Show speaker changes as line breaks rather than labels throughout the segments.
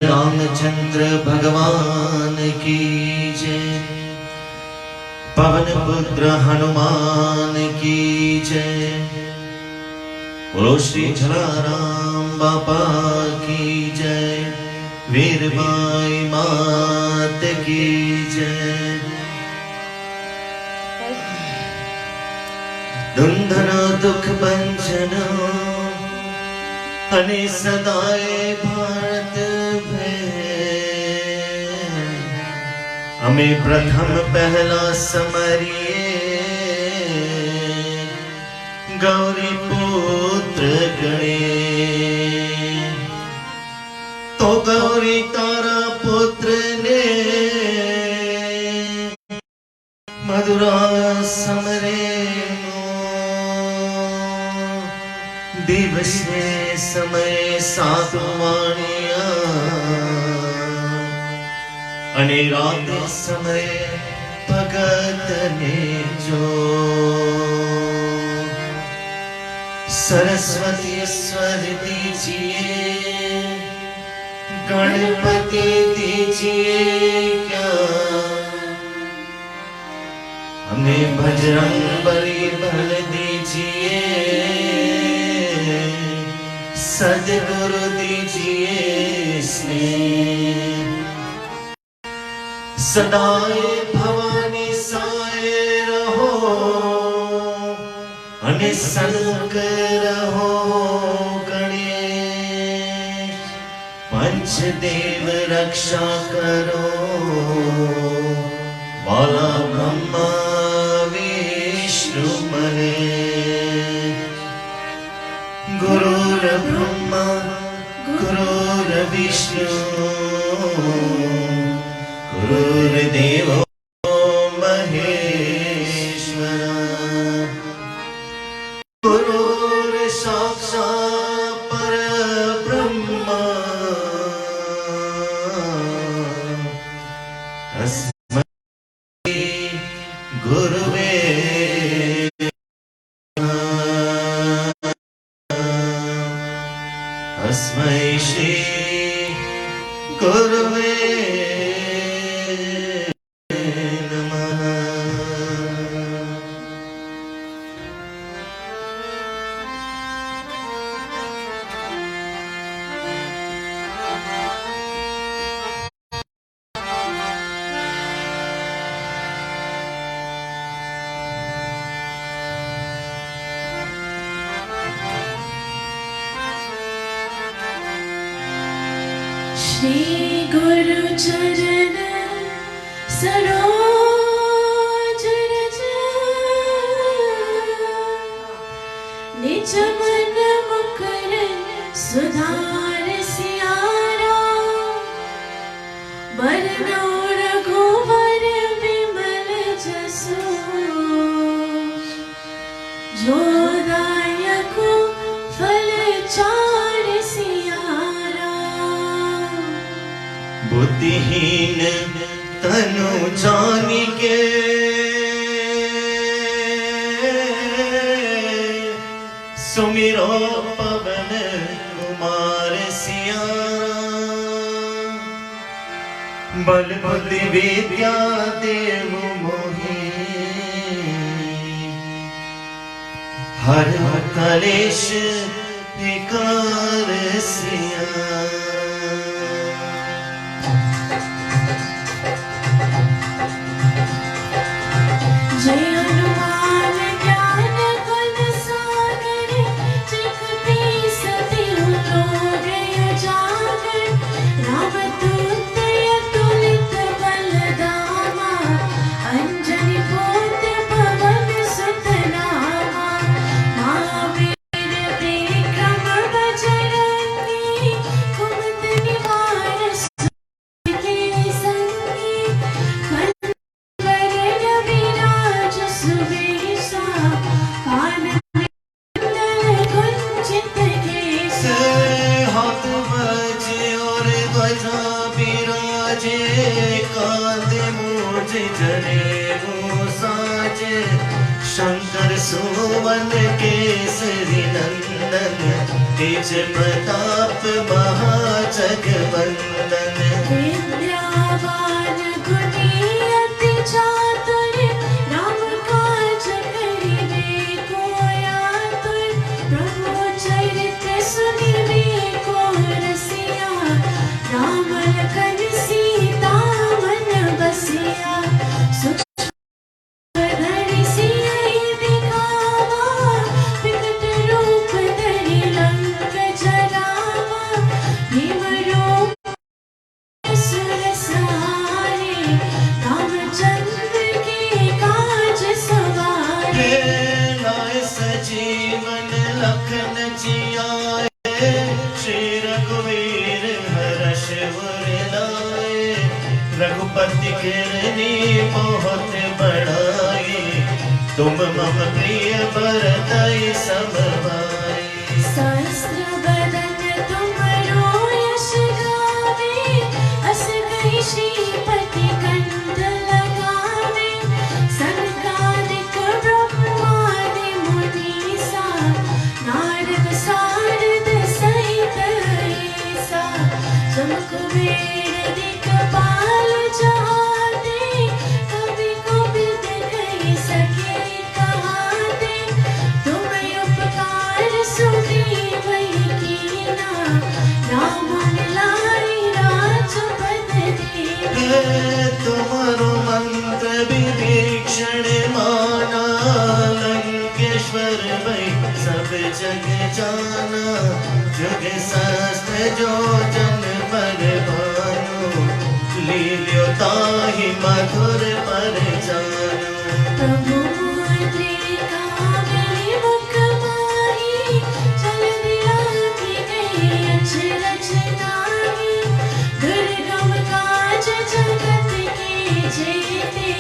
रामचंद्र भगवान की जय। पवन पुत्र हनुमान की जय। बोलो श्री जलाराम बापा की जय। वीरबाई मात की जय। धुंधना दुख भंजना अने सदाए भारत हमें प्रथम पहला समरिए गौरी पुत्र गणे। तो गौरी तारा पुत्र ने मधुरा समरे दिवस में समय सातवाणिया अने रात समय भगत ने जो। सरस्वती स्वर दीजिए गणपति दीजिए क्या। हमें बजरंग बली बल दीजिए। सद्गुरु दीजिए स्नेह। सदाए भवानी साए रहो अने सन्मुख रहो गणेश। पंचदेव रक्षा करो बाला ब्रह्मा विष्णु महेश। गुरुर ब्रह्मा गुरुर विष्णु गुरुर्देवो महेश्वर। गुरुर् साक्षात् परब्रह्म तस्मै गुरुवे तस्मै श्री गुरुवे
श्री गुरु चरण सरोज रज निज मन मुकुर सुधार सियारा। बरनौ रघुवर बिमल जसु जो दायक फल चार सियारा।
बुद्धिहीन तनु जानिके सुमिरो पवन कुमार सियारा। बल बुद्धि विद्या देव मोहि हर कलेश विकार सिया।
जय हनुमान ज्ञान गुण सागर जगति सति लोग उजागर। राम दूत अतुलित बल धामा अंजनी पुत्र पवन सुत नामा। महावीर विक्रम बजरंगी कुमति निवार सुमति संगी।
हाथ बजे और ध्वजा बिराजे कांधे मूज जनेऊ साजे। शंकर सुवन केसरी नंदन तेज प्रताप महाजगवंदन
विद्यावान गुणी अति चातुर राम काज करिबे को आतुर प्रभु चरित सुनिबे को रसिया राम लखन सीता मन बसिया धरि सियहि दिखावा विकट रूप धरि लंक जरावा भीम रूप असुर सहारे रामचंद्र के काज सवारे
लाए सजीवन लखन जियाए श्री रघुवीर हर्ष उर लाए रघुपति गिरनी बहुत बढ़ाई तुम मम प्रिय भरतहि सम भाई
सहस्र बदन तुमरो यश गावे अस कहि श्रीपति कंठ लगावे सनकादिक ब्रह्मादि मुनीसा नारद सारद सहित ईसा जम कुबेर दिक्पाल जहाते कवि कोविद कहि सके कहाते तुम उपकार सुग्रीवहि कीना राम मिलाइ राजपद दीना
तुम्हारो मंत्र विभीषण माना लंकेश्वर भई सब जग जाना जुग सहस्त्र जो जन पर भानु लील्यो ताहि मधुर पर जानु
प्रभु मुद्रिका मिली मुख माही चल दिलाती गई अचरज नाही दुर्गम काज जगत के जेते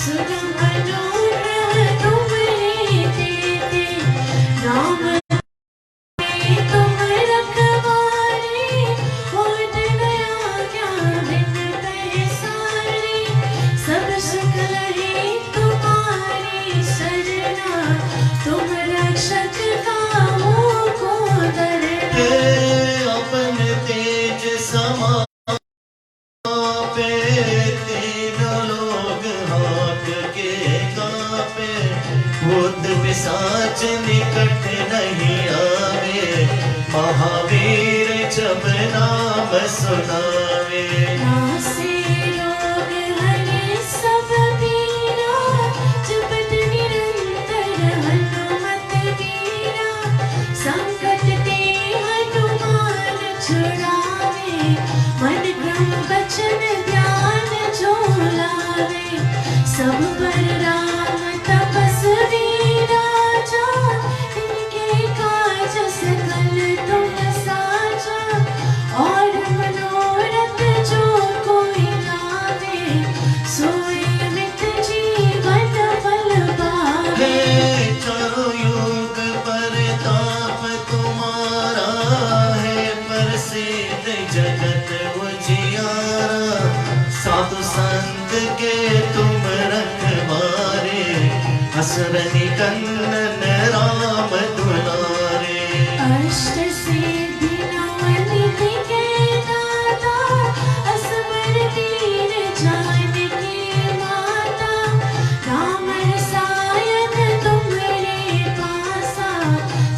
सुगम अनुग्रह तुम्हारे देते राम तुम रखवारे होत गया क्या बिन पैसारे सब सुख लहे तुम्हारी शरणा तुम रक्षक काहू को डरना
अपन तेज समापे तीनों लोग हाथ के कापे भूत पिशाच निकट नहीं आवे महावीर जब नाम सुनावे
नासे रोग हरे सब पीरा जपत निरंतर हनुमत वीरा संकट ते हनुमान छुड़ावे मन क्रम बचन ध्यान जो लावे सब पर राम तपस्वी राजा तिनके काज सकल तुम साजा और मनोरथ जो कोई लावे सोई मित जीवन फल पावे
चारों युग परताप तुम्हारा है प्रसिद्ध जगत उजियारा साधु संत के तुम रखवारे असुर निकंदन राम दुलारे
अष्ट सिद्धि नव निधि के दाता असवर दीन जानकी माता राम रसायन तुम्हारे पासा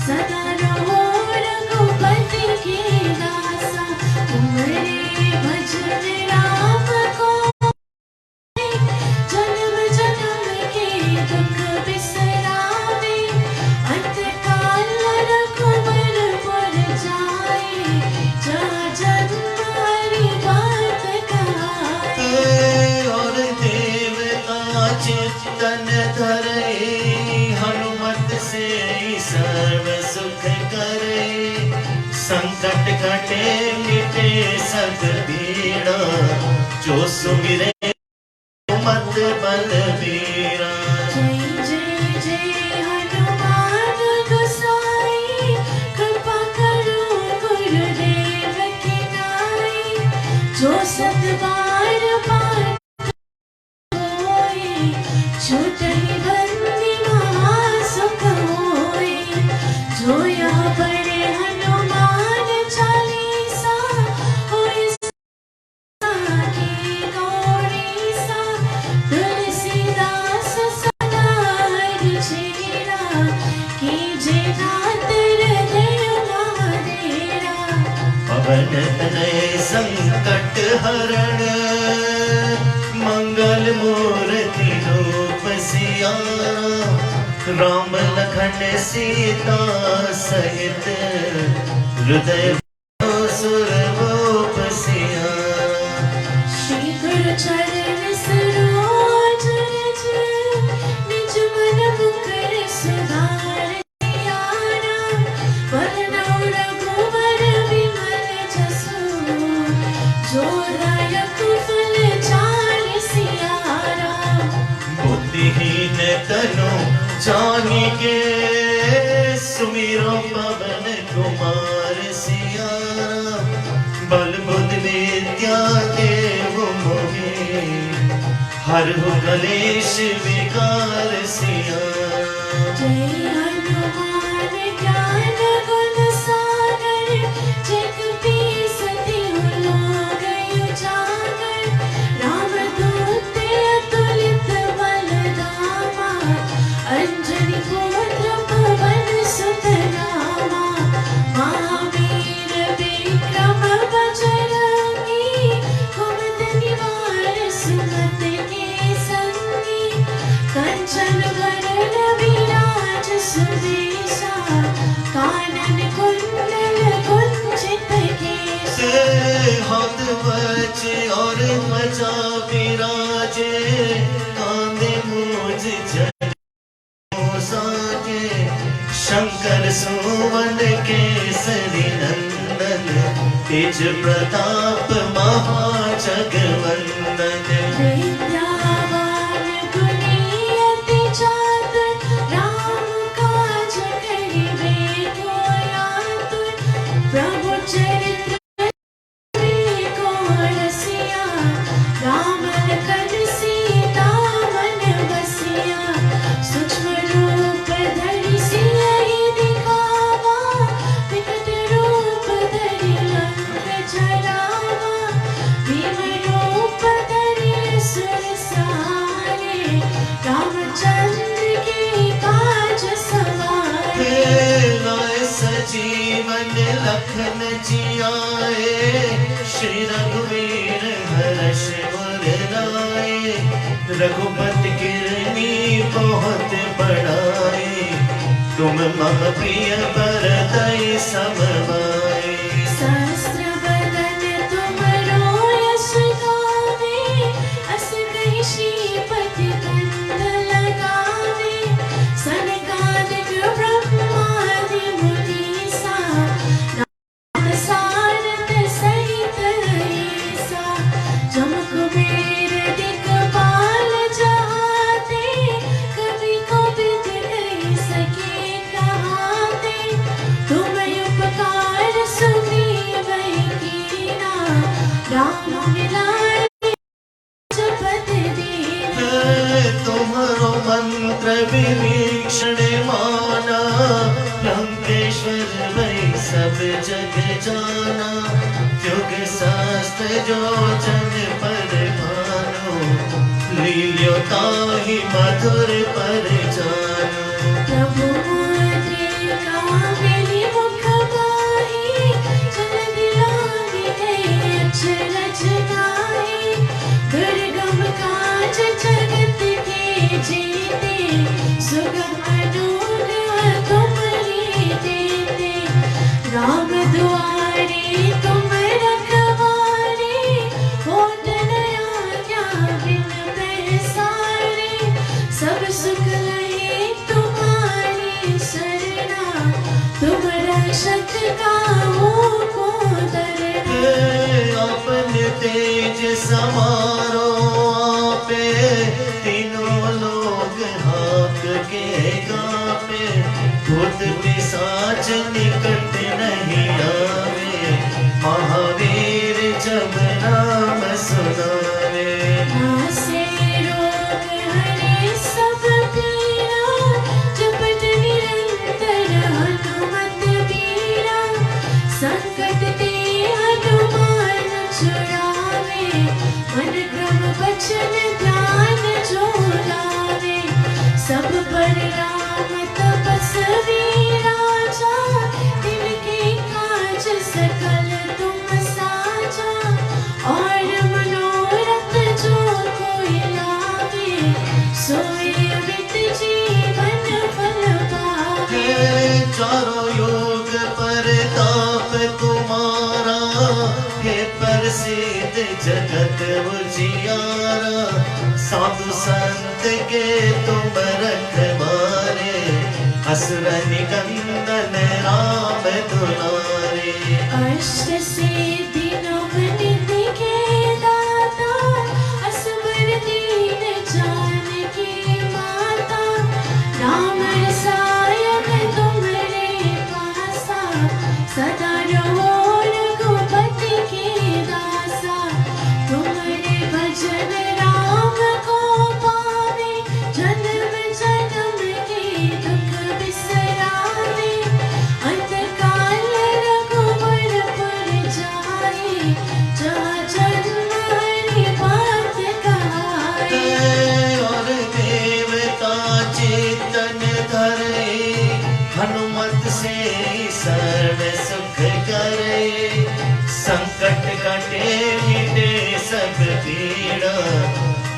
सदा रहो रघुपति के दासा तुम्हारे भजन राम को जन्म जन्म के दुख बिसरावे अंत काल रघुबर पुर जाए जहाँ जन्म हरि बात कहाए
और देवता चित्तन धरे हनुमत से सर्व सुख करे संकट कटे मिटे सद पीड़ा जो सुमिरे मत बलबीरा
जय जय जय हनुमान गोसाई कृपा करो गुरुदेव की नाई जो सत बार पाठ होए छूटहि बंदी महासुख होए जो यह पढ़े हनुमान
संकट हरण मंगल मूर्ति रूप सियारा राम लखन सीता सहित हृदय सुरभूप सियारा
श्री गुरु चरण सरोज रज निज मन मुकुर सुधार सियारा वरनौ रघुवर विमल जसु जो दायक फल चार सियारा
बुद्धिहीन तनु जानिके सुमिरो पवन कुमार सियारा बल बुद्धि विद्या देव मोहे हर हो कलेश विकार सियारा
जय हनुमान ज्ञान गुण सागर जग पीसति लोग उजागर रामदूत अतुलित बल धामा अंजनी पुत्र पवन सुत नामा महावीर विक्रम बजरंगी कुमति निवार सुमत के संगी कंचन वरण विराज सुबेसा कानन कुंडल कुंचित केसा
हाथ बचे और मजा विराजे कांधे मूज जनेऊ साजे शंकर सुवन केसरी नंदन तेज प्रताप महाजगवंदन
विद्यावान गुणी अति चातुर राम काज करिबे को आतुर प्रभु चरित्र को रसिया राम लखन सीता मन बसिया सूक्ष्म रूप धरि सियहि दिखावा विकट रूप धरि लंक जरावा भीम रूप धरि असुर सहारे रामचंद्र के काज सवारे
लाए सजीवन लखन जियाए श्री रघुवीर हर्ष उर लाए रघुपति कीरनी बहुत बड़ाई तुम मम प्रिय भरतहि समभाई
सहस्र बदन तुमरो यश गावे अस कहि श्रीपति कंठ लगावे सनकादिक ब्रह्मादि मुनीसा नाथ सारथ सहित ईसा जम कुबेर दिक्पाल जहाते कवि कोविद कहि सके कहाते तुम उपकार सुग्रीव कीना राम मिलाए जपत दीना
तुम्हारो मंत्र विभीषण माना लंकेश्वर वै सब जग जाना युग शास्त्र जो जन पर भानो लील्यो ताहि मधुर पर जानो
प्रभु मुद्रिका मिली मुख पाहि जलधि लांघि गए अक्षरज गाहि दुर्गम काज जगत के जेते सुगम अनुग्रह तुम्हारी देते राम दुआरे तुम रखवारे होत न आज्ञा बिन पैसारे सब सुख लहे तुम्हारी शरणा तुम रक्षक काहू को डरना
अपन तेज समारो आपे तीनों लोग हाथ के कापे भूत पिशाच निकट नहीं आवे महावीर जब नाम सुनावे
नासे रोग हरे सब पीरा जपत निरंतर हनुमत बीरा संकट ते हनुमान छुड़ावे मन क्रम वचन ध्यान जो लावे सब पर राम तपस्वी राजा तिनके काज सकल तुम साजा
रीत जगत उजियारा, साधु संत के तुम रखवारे, असुर निकंदन राम दुलारे।
अष्ट सिद्धि नव निधि के दाता, असबर दीन जानकी माता, राम रसायन तुम्हारे पासा, सदा रहो रघुपति के दासा। तुम्हारे भजन राम को पावे, जन्म जन्म के दुख बिसरावे। अंतकाल रघुवर पुर जाए, जहाँ जन्म हरि बात कहाए।
और देवता चेतन धरे, हनुमत से सर्व सुख करे। संकट कटे मिटे सब पीड़ा,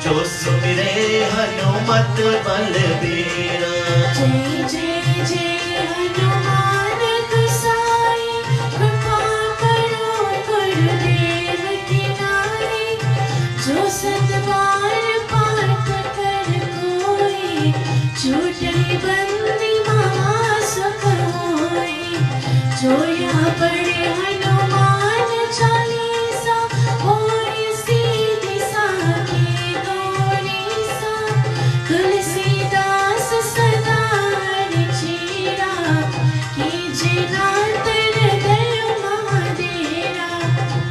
जो सुमिरे हनुमत बलबीरा।
जय जय जय हनुमान गोसाई, कृपा करो गुरुदेव की नाई। जो सत बार पाठ कर कोई, छूटे बंदी महासुख होई। जो यहाँ पढ़े हनुमान चालीसा, होय सीधी साखी गौरीसा। तुलसीदास सदा हरिचेरा, कीजे नाथ हृदय महाडेरा।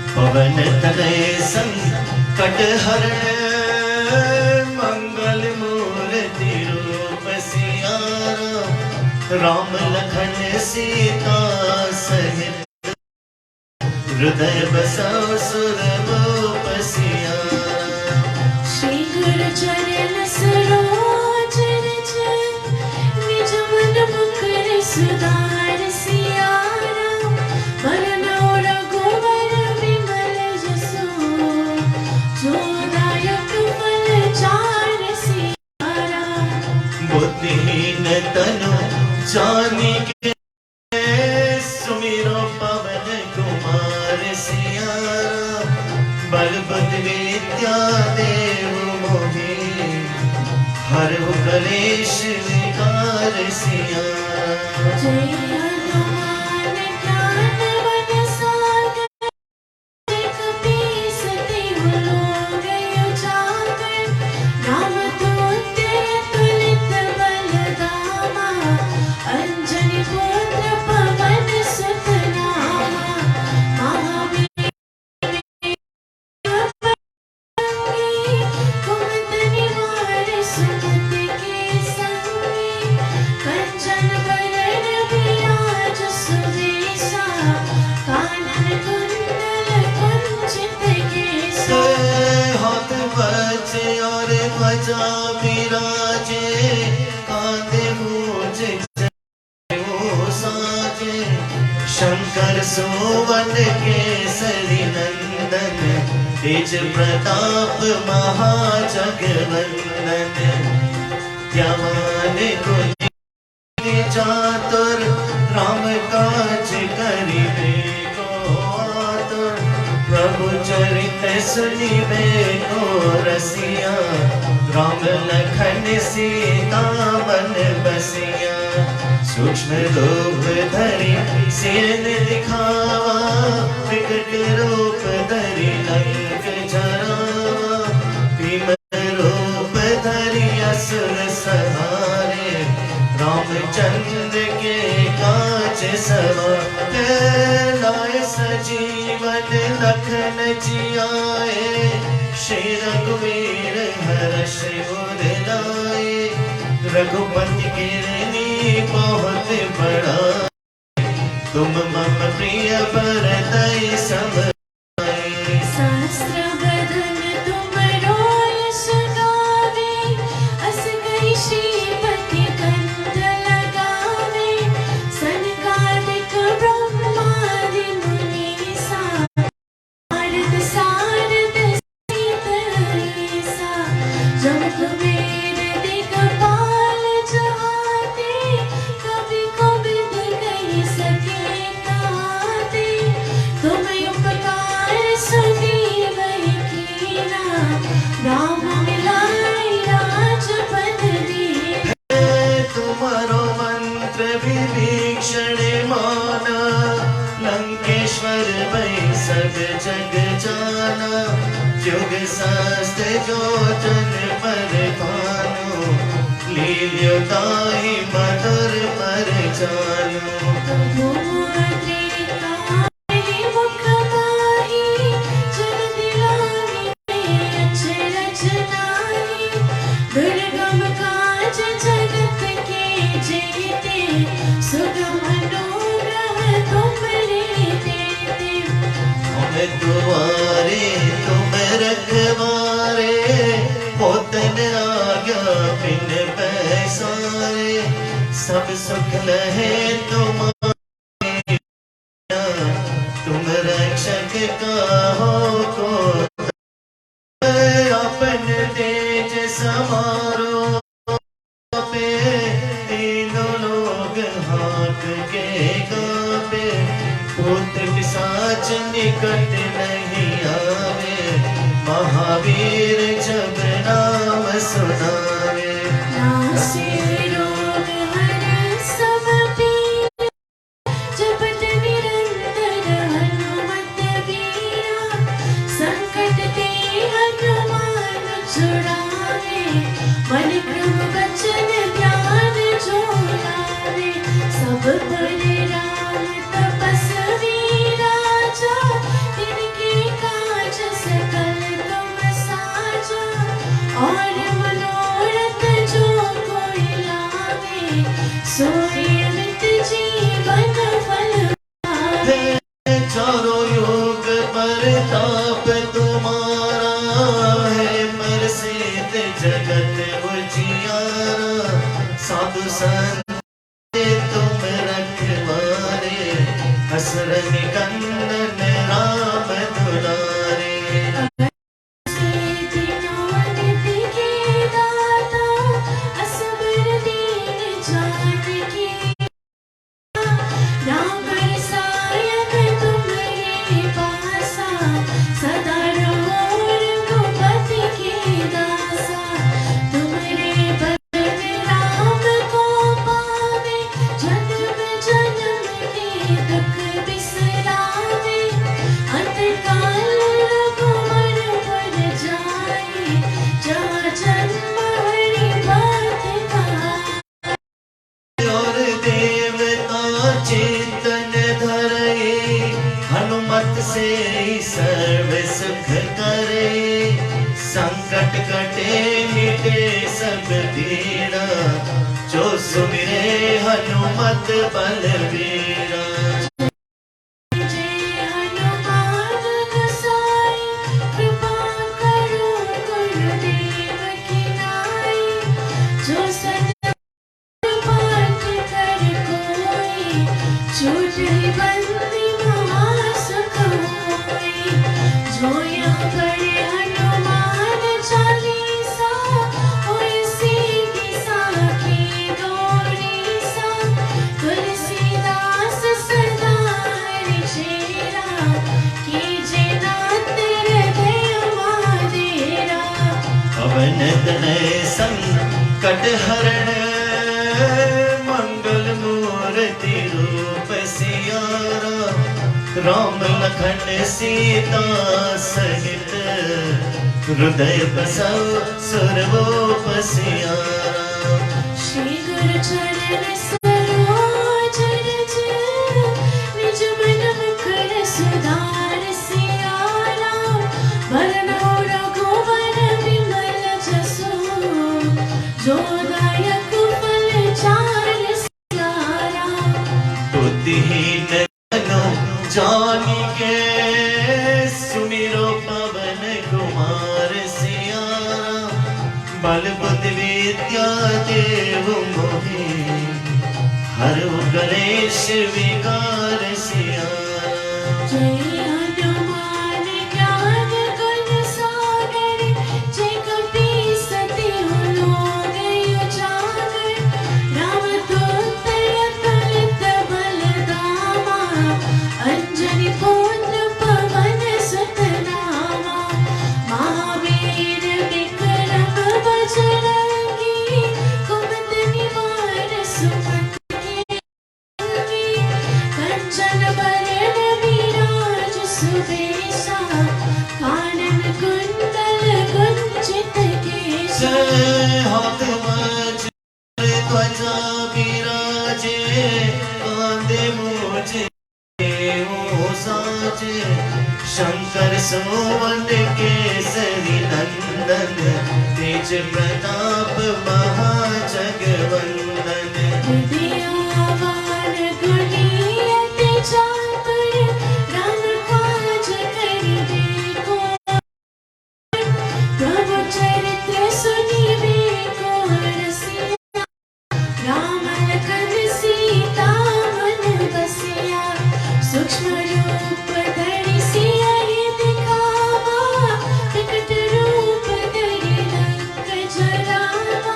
पवन तनय संकट हरण, मंगल मूर्ति रूप सियारा। राम लखन सीता सहित, हृदय बसाओ सुरभूप सियारा।
श्री गुरु चरण सरोज रज, निज मन मुकुर सुधार सियारा। वरनौ रघुवर विमल जसु, जो दायक फल चार सियारा।
बुद्धिहीन तनु जानिके, सुमिरो पवन कुमार सियारा। बल बुद्धि विद्या देहु मोहि, हरहु कलेश विकार सियारा।
जय हनुमान ज्ञान वन सागर, कपीस तिहु लोग उजागर। रामदूत अतुलित बल धामा, अंजनी पुत्र पवन सुत नामा। महावीर कुमत निवार सुमति के संगी। कंचन बरन विराज सुबेसा, कानन कुंडल कुंचित केसा।
हाथ बचे और ध्वजा विराजे, कांधे मूज जनेऊ साजे। शंकर सुवन केसरी नंदन, तेज प्रताप महाजगवंदन। ज्ञान गुणी चातुर, राम काज करिबे को आतुर। प्रभु चरित सुनिबे को रसिया, राम लखन सीता मन बसिया। सूक्ष्म रूप धरि सिर दिखावा, विकट रूप धरि लंक जरावा। भीम रूप धरि असुर संहारे, रामचंद्र के काज सवारे। लाए सजीवन लखन जियाए, श्री रघुवीर हर्ष उर लाए। रघुपति कीरनी बहुत बड़ा, तुम मम प्रिय भरतहि सम भाई।
सहस्र बदन तुमरो यश गावे, अस कहि श्रीपति कंठ लगावे। सनकादिक ब्रह्मादि मुनीसा, नारद सारद सहित अहिसा। जब कुबेर दिगपाल जहाते, कवि कोविद कहि सके कहाते। तुम उपकार सुग्रीव
युग शास्त्र जो जन पर भानु लील्यो ताहि मधुर पर चालू
दुर्गम काज जगत के जेते सुगम अनुग्रह तुमरे देते
हम दुआरे तुम रखवारे होतन आज्ञा बिन पैसारे सब सुख लहे तुम्हारे तुम रक्षक काहो को अपन तेज समारो पे तीनों लोग हाथ के कांपे भूत पिशाच निकट नहीं आवे महावीर जब नाम सुनावे
नासे रोग हरे सब पीरा जपत निरंतर हनुमत वीरा संकट ते हनुमान छुड़ावे मन क्रम वचन ध्यान जो लावे सब पर राम तपस्वी राजा तिनके काज सकल तुम साजा और मनोरथ जो कोई लावे सोई अमित जीवन फल पावे
चारों युग परताप तुम्हारा है प्रसिद्ध जगत उजियारा साधु संत तुम रखवारे असुर निकंदन राम दुलारे और देवता चेतन धरे हनुमत से सर्व सुख करे संकट कटे मिटे सब पीड़ा जो सुमिरे हनुमत बलवीरा पवन तनय संकट हरण मंगल मूर्ति रूप सियारा राम लखन सीता सहित हृदय बसव सुरभूप सियारा
श्री गुरु चरण सरोज रज निज मन मुकुर सुधार सियारा वरनो रघुवर विमल जसु जो दायक फल चार सियारा
बुद्धिहीन जनो जानी के सुमिरो पवन कुमार सियारा बल बुद्धि विद्या देव मोहि हरहु कलेश विकार सियारा
जय हनुमान ज्ञान गुण सागर जय कपीस तिहु लोक उजागर रामदूत अतुलित बल धामा अंजनी पुत्र पवन सुत नामा महावीर विक्रम बजरंगी कुमति निवार सुमति के कंचन बरन विराज चित के
जय हाथ वज्र ध्वजा विराजे कांधे मुझे ओ साजे शंकर सोवन केसरी नंदन तेज प्रताप महाजगवंदन
विद्यावान गुणियति चातुर राम काज करिबे को प्रभु चरित्र सुनिबे को रसिया राम लखन सीता मन बसिया सूक्ष्म रूप धरि सियहि दिखावा विकट रूप धरि लंक जरावा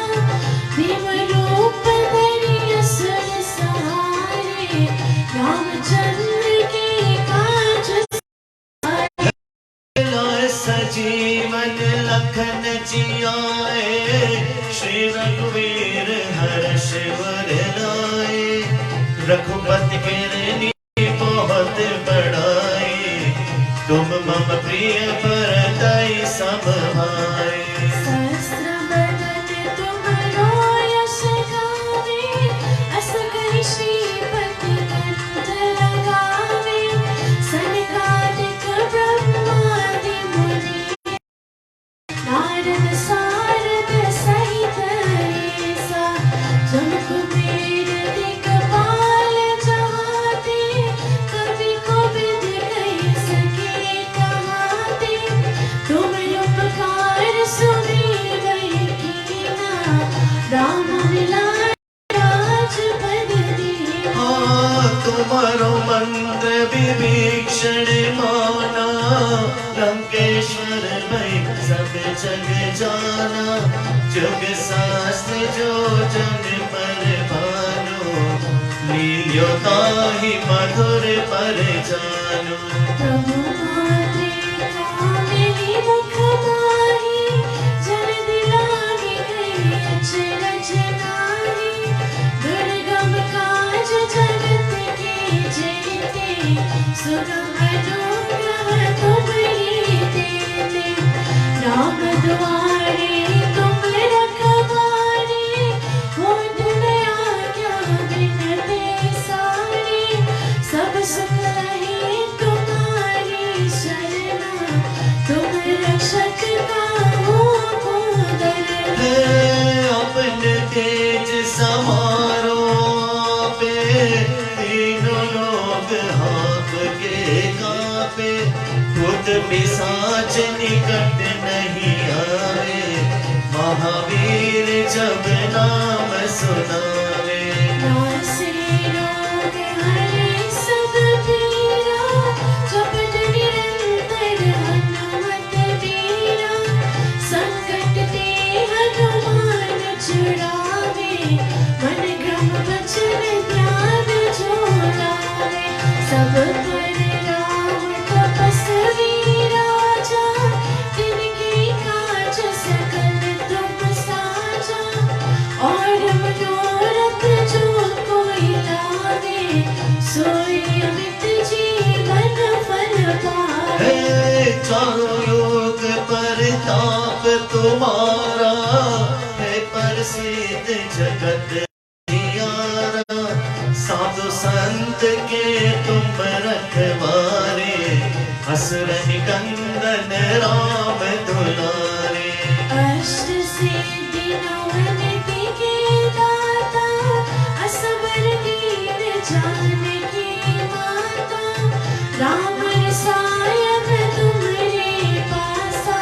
भीम रूप धरि असुर सहारे रामचंद्र के काज
लाए सजीवन लखन जियाए श्री रघुवीर हर्ष वर लाए रघुपति गिरनी बहुत बड़ाई तुम मम प्रिय भरतहि सब भाई
सहस्र बदन तुमरो यश गावे अस कहि श्रीपति कंठ लगावे सनकादिक ब्रह्मादि मुनि नारद सारद सहित ऐसा जम कुबेर दिक्पाल जहाते कवि कोविद कहि सके कहाते तुम उपकार सुग्रीव कीना राम मिलाय राजपद दीना
हाँ तुम्हारो मंत्र विभीषण माना लंकेश्वर भई सब जग जाना जुग शास्त्र जो जन पर भानो लील्यो ताहि मधुर पर जानो
प्रभु माते कामिनी मुख माही जन दिलानी गई अचरज नारी दुर्गम काज जगत के जेते सुगम अनुग्रह तुम्हारी देते राम द्वारे तुम रखवारे होत न आज्ञा बिनते सारे सब सुख लहे तुम्हारी शरणा तुम रक्षक काहू को डरना
है अपन तेज समारो पे तीनों लोग हाँप के कांपे खुद पिशाच निकट नहीं आवे महावीर जब नाम सुनावे
नासे रोग हरे सब पीरा जपत निरंतर हनुमत बीरा संकट ते हनुमान छुड़ावे मन क्रम वचन ध्यान जो लावे सब पर राम तपस्वी राजा तिनके काज सकल तुम साजा और मनोरथ जो कोई लावे सोई अमित जीवन फल पावे
है चारों योग परताप तुम्हारा है प्रसिद्ध जगत नियारा साधु संत के तुम रखवारे असुर निकंदन राम दुलारे
अष्ट सिद्धि नवनिधि के दाता असबर दीन जानकी माता राम रसायन तुम्हारे पासा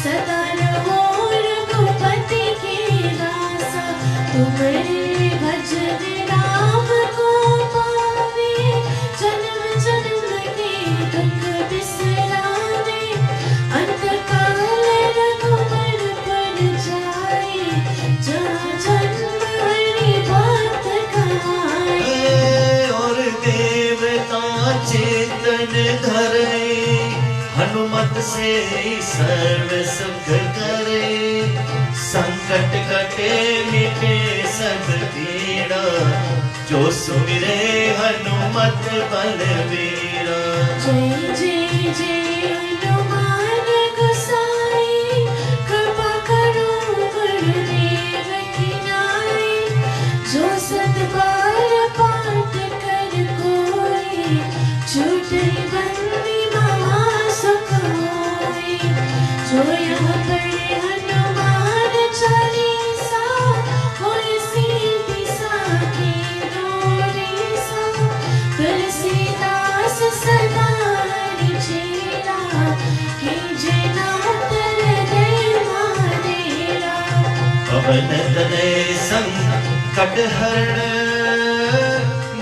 सदा रहो रघुपति के दासा तुम्हारे भजन राम को पावे जन्म जन्म के दुख बिसरावे अंत काल रघुबर पर जाए जहाँ जन्म हरि बात कहाए
और देवता चेतन धरे हनुमत से सर्व सुख करे संकट कटे मिटे सब पीड़ा जो सुमिरे हनुमत बलवीरा
जय जय जय हनुमान गोसाई यह पढ़े हनुमान चालीसा होय सीधी साखी डोरीसा तुलसीदास सदा हरि चेरा कीजे नाथ हृदय मारेरा
पवन तनय संकट हरण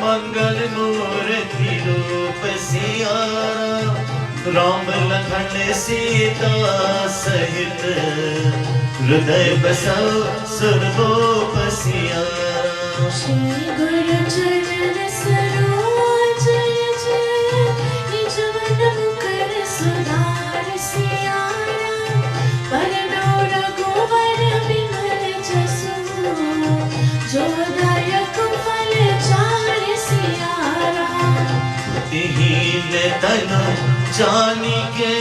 मंगल मूर्ति रूप सियारा राम लखन सीता सहित हृदय बसौ सुरभूप सियारा
श्री गुरु चरण सरोज रज निज मन मुकुर सुधार सियारा बरनौ रघुवर बिमल जसु जो दायक फल चार सियारा
दीन तनु जानिके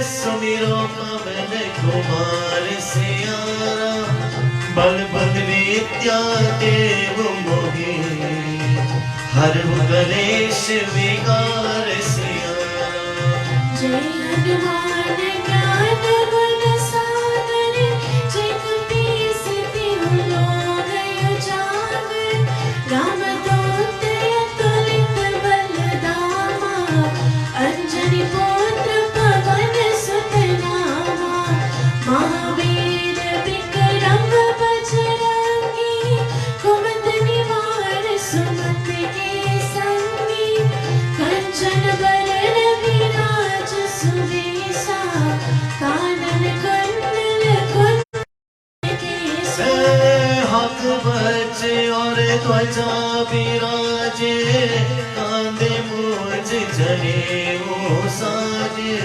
सुमिरो पवन कुमार सियारा बल बल विद्या देव मोहि हरहु कलेश विकार सियारा
जय हनुमान ज्ञान गुण सागर जय कपीस तिहु लोक उजागर रामदूत अतुलित बलधामा अंजनी पुत्र पवन सुत नामा महावीर विक्रम बजरंगी कुमति निवार सुमति के संगी कंचन बरन विराज सुबेसा कानन कुंडल कुंडल केसा
हाथ बचे और ध्वजा विराजे कांधे मूज जनेऊ साजे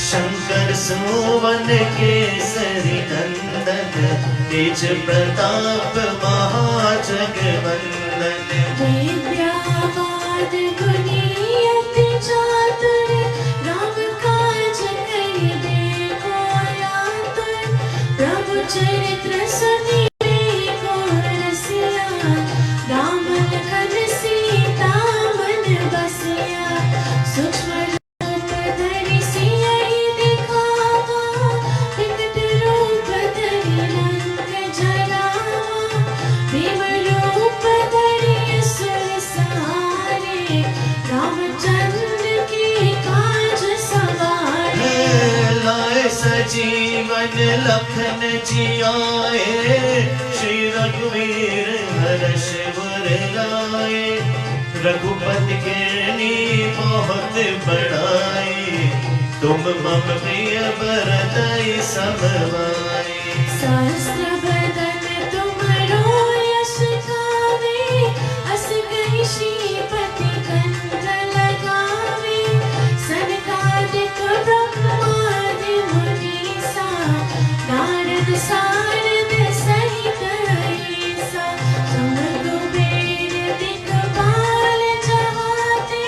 शंकर सुवन केसरी नंदन तेज प्रताप महाजगवंदन
विद्यावान गुणियति चातुर राम काज करिबे को आतुर प्रभु चरित्र सुनिबे को रसिया राम लखन सीता मन बसिया सूक्ष्म रूप धरि सियहि दिखावा विकट रूप धरि लंक जरावा भीम रूप धरि असुर सहारे रामचंद्र के काज सवारे
लाए सजीवन लखन जियाए श्री रघुवीर हर्ष वर लाए रघुपति कीर्ति बहुत बढ़ाई तुम मम प्रिय भरतहि समभाई
सहस्र बदन तुमरो यश गावे अस कहि श्रीपति कंठ लगावे सनकादिक ब्रह्मादि मुनीसा नारद सारद सहित ऐसा तुम कुबेर दिखपाल जहाते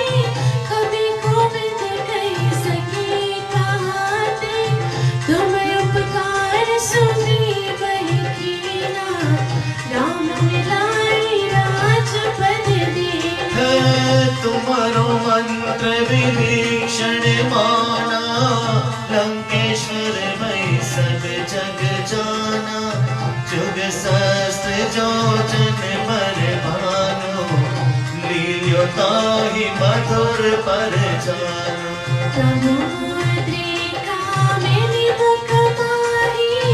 कभी कोविद कहि सके कहाते तुम उपकार सुनी बहि कीना राम मिलाई राजपद दीना
तुम्हारो मंत्र विभीषण माना लंकेश्वर में सब जग जाना जुग सहस्त्र जो जन पर भानो लील्यो ताहि मधुर पर जानो
प्रभु मुद्रिका मेरी मुख माही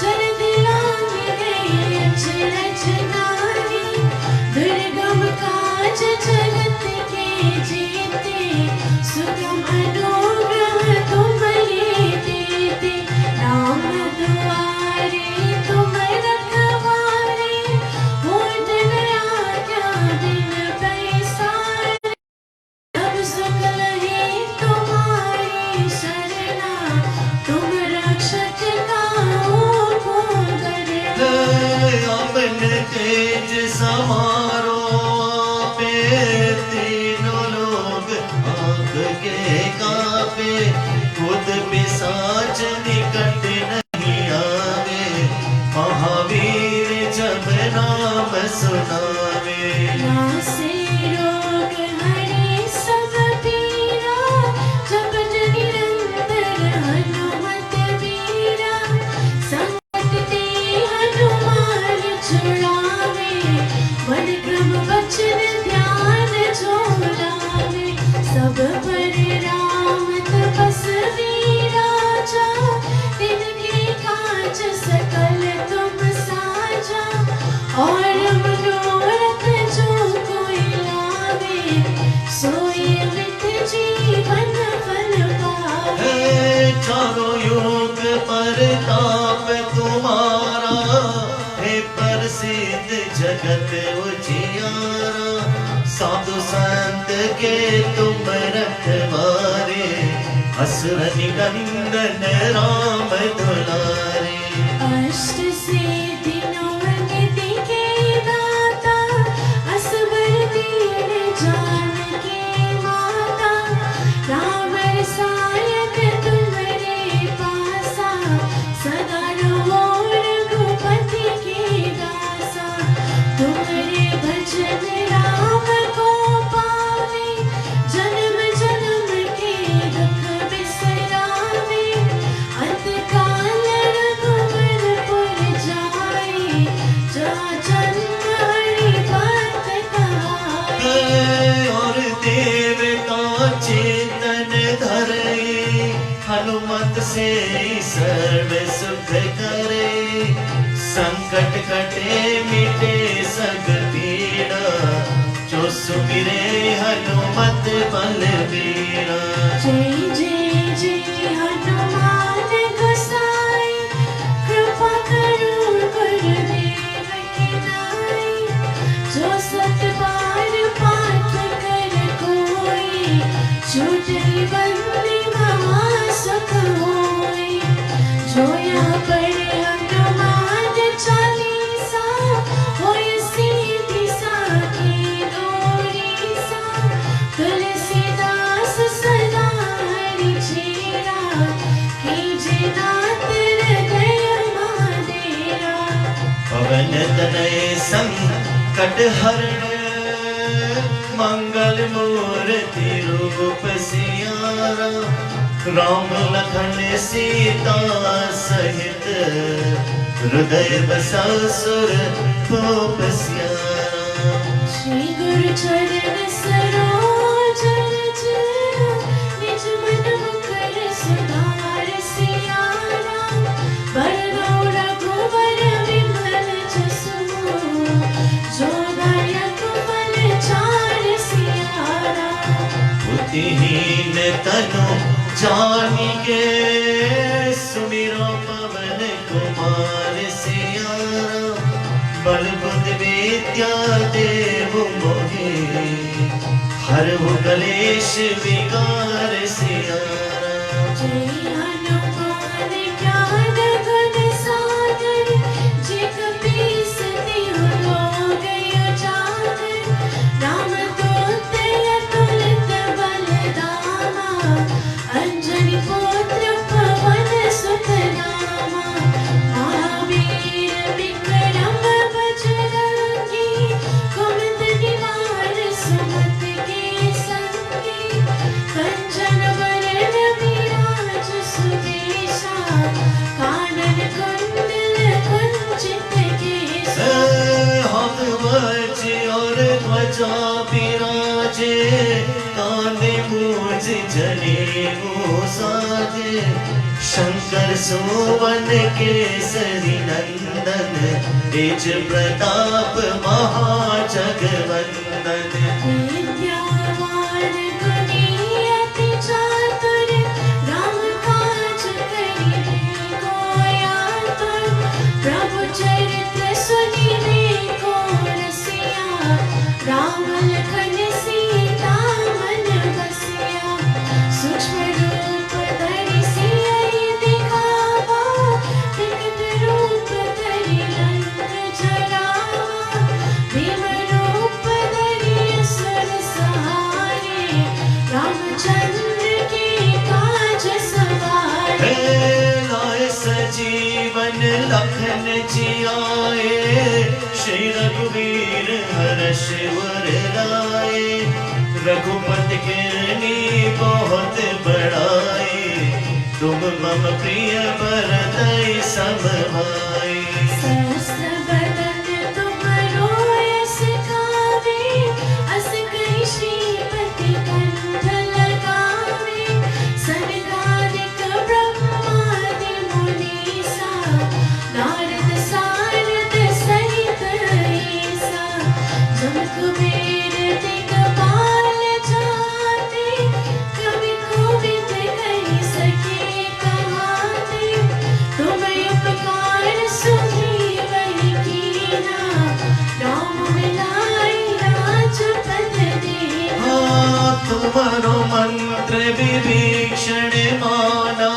जलद लांघि गए अचरज नारी दुर्गम काज जगत के जेते सुगम अनुग्रह तुम्हारे देते राम दुआरे तुम रखवारे होत न आज्ञा बिन पैसारे अब सकल है तुम्हारी शरणा तुम रक्षक काहू को डरना
अपन तेज समारो पे तीनों लोग आग के कापे खुद पिशाच निकट नहीं आवे महावीर जब नाम सुनावे
नासे रोग हरे सब पीरा जपत निरंतर हनुमत
पंथ के तुम रखवारे, असुर निकंदन राम दुलारे।
अष्ट सिद्धि नव निधि के दाता, असबर दीन जानकी माता। राम रसायन तुम्हारे पासा, सदा रहो रघुपति के दासा। तुम्हारे भजन राम को पावे, जन्म जन्म के दुख बिसरावे। अंत काल रघुवरपुर जाए, जहाँ जन्म हरि भक्त कहाए।
और देवता चेतन धरे, हनुमत से सर्व सुख करे। संकट कटे मिटे सब पीड़ा, जो सुमिरे हनुमत बलबीरा।
जय जय जय हनुमान गोसाई, कृपा करो गुरुदेव की नाई। जो सत बार पाठ कर कोई, छूटई बंदी महासुख होई। जो यहाँ पढ़े हनुमान चालीसा, होय सीधी साखी गौरीसा। तुलसीदास सदा हरि चेरा, कीजे नाथ हृदय महादेरा।
पवन तनय संकट हरण, मंगल मूर्ति रूप सियारा। राम लखन सीता सहित, हृदय बसा सुर भूप सियारा।
श्री गुरु चरण सरोज रज, निज मन मुकुर सुधार सियारा। बरदो रघुवर विमल जसु, जो दायक फल चार सियारा।
बुद्धिहीन तनु जानिके, सुमिरो पवन कुमार सियारा। बल बुद्धि विद्या देहु मोहे, हरहु कलेश विकार सियारा।
जय हनुमान ज्ञान गुण सागर, जे कपीस तिहु लोक उजागर। रामदूत अतुलित बल धामा, अंजनी पुत्र पवन सुत नामा। महावीर विक्रम बजरंगी, कुमंत निवार सुमति के संगी। कंचन वरण विराज सुबेशा, कानन कुंडल कुंचित केसा।
हाथ वज्र और ध्वजा विराजे, कांधे मूज जनेऊ साजे। शंकर सुवन केसरी नंदन, तेज प्रताप महाजगवंदन।
विद्यावान गुणी अति चातुर, राम काज करिबे को आतुर। प्रभु चरित्र सुनिबे को रसिया, राम लखन सीता मन बसिया। सूक्ष्म रूप धरि सियहि दिखावा, विकट रूप धरि लंक जरावा। भीम रूप धरि असुर सहारे, रामचंद्र के काज सवारे।
लाए सजीवन लखन जियाए, श्री रघुवीर हर्ष वर लाए। रघुपति कीर्ति बहुत बड़ाई, तुम मम प्रिय भरतहि सब भाई।
सहस्र बदन तुमरो यश गावे, अस कहि श्रीपति कंठ लगावे। सनकादिक ब्रह्मादि मुनीसा, नारद सारद सहित ईसा। जम कुबेर दिगपाल जाते, कवि कोविद कहि सके कहाते।
मारो मंत्र विभीषण माना,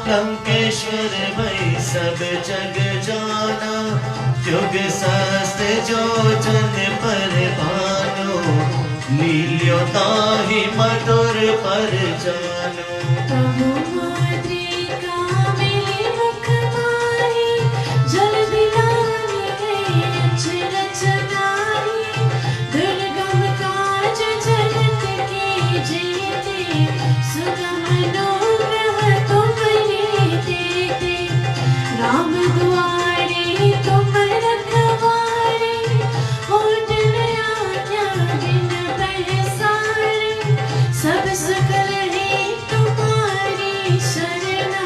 लंकेश्वर भई सब जग जाना। युग सहस्त्र जो जन पर भानो, लील्यो ताहि मधुर पर जानो।
प्रभु मुद्रिका मिली मुख माही, जल दिलानी गई अचरज गाही। दुर्गम काज जगत के जेते, सुगम अनुग्रह तुम्हारे तेते। राम दुआरे तुम रखवारे, होत न आज्ञा बिन पैसारे। सब सुख लहे तुम्हारी शरणा,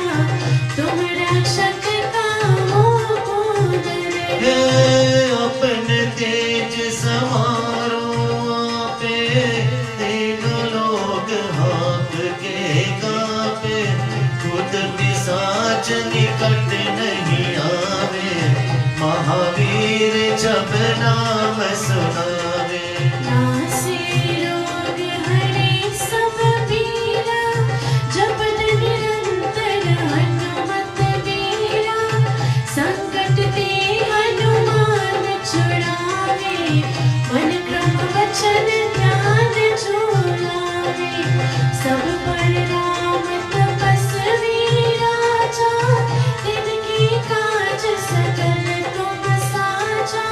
तुम रक्षक कामो को डरना।
हे अपन तेज समारो आपे, तीनों लोग हाँक के कापे। खुद पिशाच निकट नहीं आवे, महावीर जब नाम सुनावे।
नासे रोग हरे सब पीरा, जपत निरंतर हनुमत बीरा। संकट ते हनुमान छुड़ावे, मन क्रम वचन ध्यान जोड़ावे। सब पर राम तपस्वी राजा, तिनके काज सकल तुम साजा।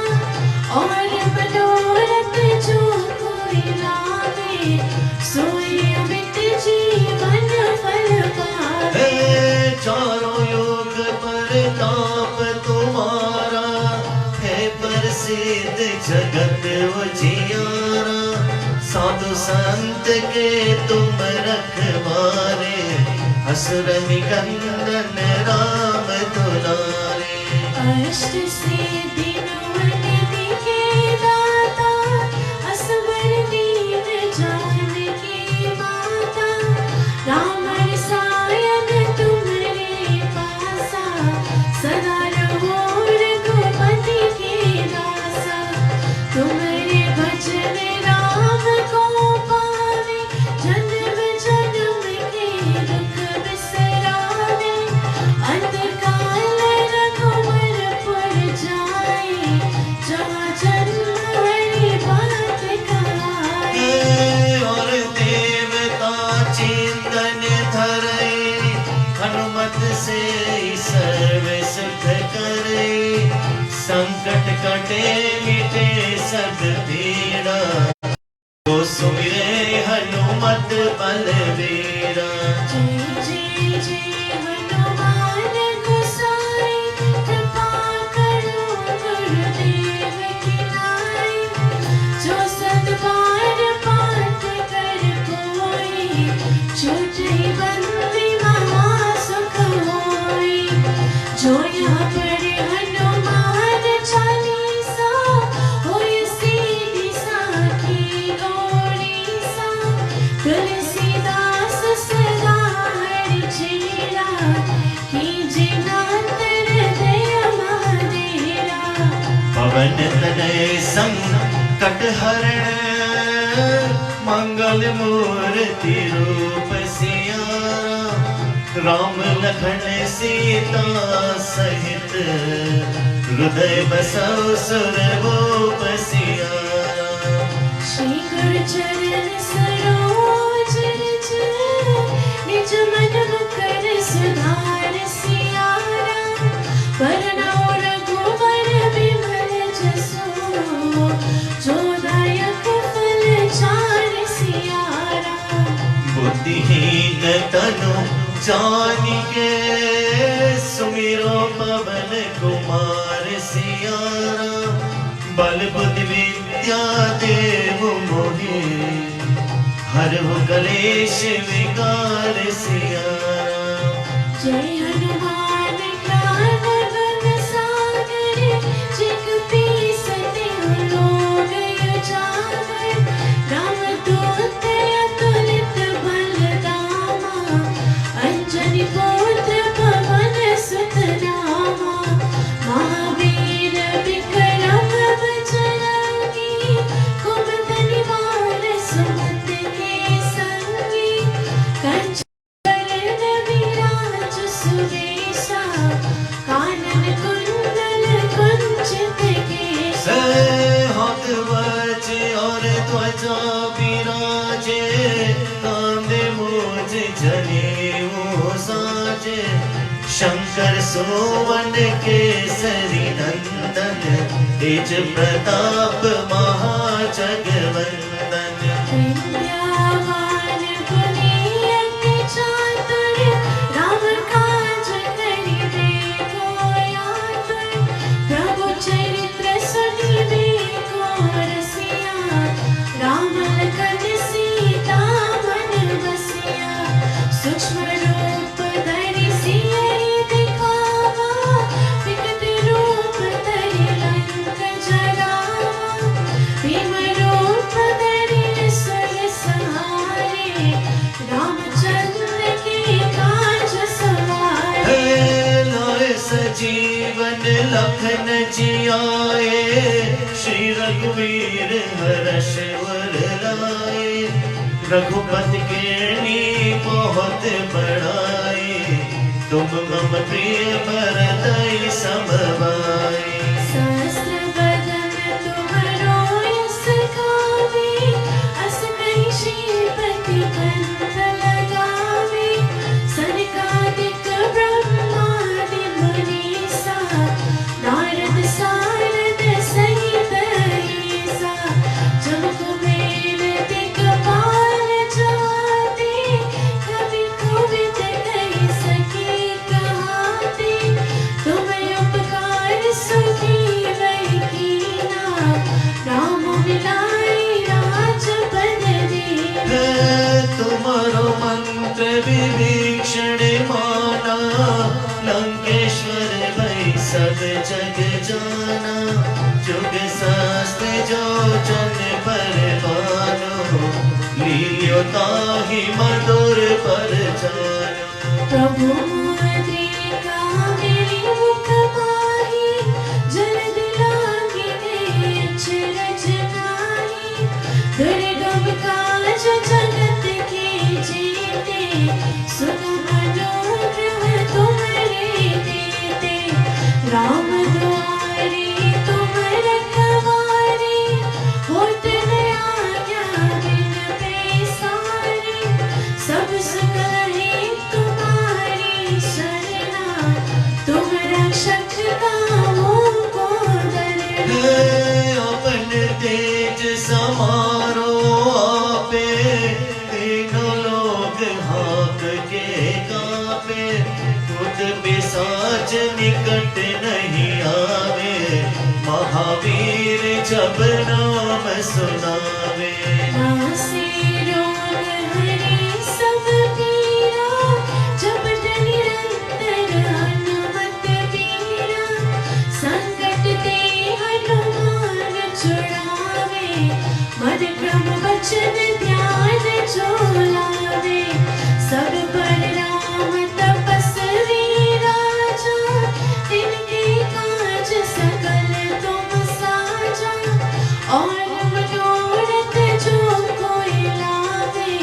और मनोरथ जो कोई लावे, सोई अमित जीवन फल पावे।
हे चारों युग परताप तुम्हारा, है प्रसिद्ध जगत उजियारा। साधु संत के तुम रखवारे, असुर निकंदन राम दुलारे।
अष्ट सिद्धि नवनिधि के दाता, असवर दीन जानकी माता। राम रसायन तुम्हारे पासा, सदा रहो रघुपति के दासा। तुम्हारे भजन राम को पावे, जन्म जन्म के दुख बिसरावे। अंतकाल रघुवरपुर जाए, जहाँ जन्म हरि बात कहाए।
और देवता चिंतन धरे, हनुमत से सर्व सुख करे। संकट कटे मिटे सब पीड़ा, तो सुमिरे हनुमत बलवीरा।
जय जय जय हनुमान गोसाई, कृपा करो गुरुदेव की नाई। जो सत बार पाठ कर कोई, छूटे बंदी महा सुख होई। जो यहाँ पढ़े हनुमान चालीसा, होय सीधी साखी गौरीसा। तुलसीदास सदा हरि चेरा, कीजे नाथ हृदय महादेरा।
पवन तनय संकट हरण, मंगल मूर्ति रूप सियारा। राम लखन सीता सहित, हृदय बसौ सुरभूप सियारा।
श्री गुरु चरण सरोज रज, निज मन मुकर सुधार सियारा। वरनौ रघुवर बिमल जसु, जो दायक फल चार सियारा।
बुद्धिहीन तनु जानिके, सुमिरो पवन कुमार सियारा। बल बुद्धि विद्या देव मोहि, हरहु कलेश विकार सियारा।
जय हनुमान ज्ञान गुण सागर, जिग पीसते लोग उजागर। रामदूत अतुलित बल धामा, अंजनी पुत्र पवन सुत नामा। महावीर विक्रम बजरंगी, कुमति निवार सुमति के संगी।
सुवन केसरी नंदन तेज प्रताप महाजगवंदन
विद्यावान गुणी अति चातुर राम काज करिबे को आतुर प्रभु चरित्र सुनिबे को रसिया राम लखन सीता मन बसिया सूक्ष्म रूप धरि सियहि दिखावा विकट रूप धरि लंक जरावा भीम रूप धरि असुर संहारे रामचंद्र के काज सवारे
लाए सजीवन लखन जियाए श्री रघुवीर हर्ष वर लाए रघुपति केणी बहुत बड़ाई तुम मम प्रिय भरतहि समभाई
सहस्र बदन तुम्हरो यस गावे अस कहि श्रीपति कंठ लगावे सनकादिक ब्रह्मादि मुनीसा नारद सारद सहित ईसा जम कुबेर दिक्पाल जाते कवि कोविद कहि सके कहाते तुम उपकार सुग्रीव कीना राम मिलाए राजपद दीना
तुम्हारो मंत्र विभीषण माना लंकेश्वर भई सब जग जाना जुग शास्त्र जो जन पर मानो लील्यो ताहि मधुर पर जानो
प्रभु मुद्रिका मेरी मुख माही जलद लागे गए अचरज गाही दुर्गम काज जगत के जीते सुगम अनुग्रह तुम्हारे देते राम द्वारे तुम रखवारे होत न आज्ञा बिन पैसारे सब सुगहि तुम्हारी शरणा तुम रक्षक कामों को डरना
अपन तेज समारो आपे तीनों लोग हाथ के कापे खुद पिशाच निकट नहीं आवे महावीर जब नाम सुनावे
नासे रोग हरे सब पीरा जपत निरंतर हनुमत बीरा संकट ते हनुमान छुड़ावे मद क्रम वचन ध्यान जो लावे सब पर राम तपस्वी राजा तिनके काज सकल तुम साजा और मनोरथ जो कोई लावे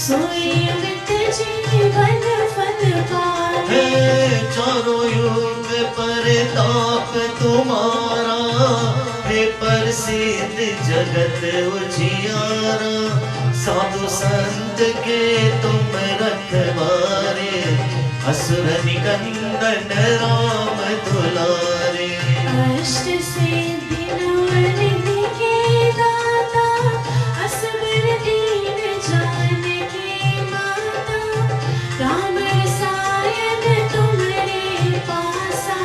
सोई अमित जीवन फल पावे
चारों युग परताप तुम्हारा हे प्रसिद्ध जगत उजियारा साधु संत के तुम रखवारे असुर निकंदन राम दुलारे
अष्ट सिद्धि नवनिधि के दाता असबर दीन जानकी माता राम रसायन तुम्हारे पासा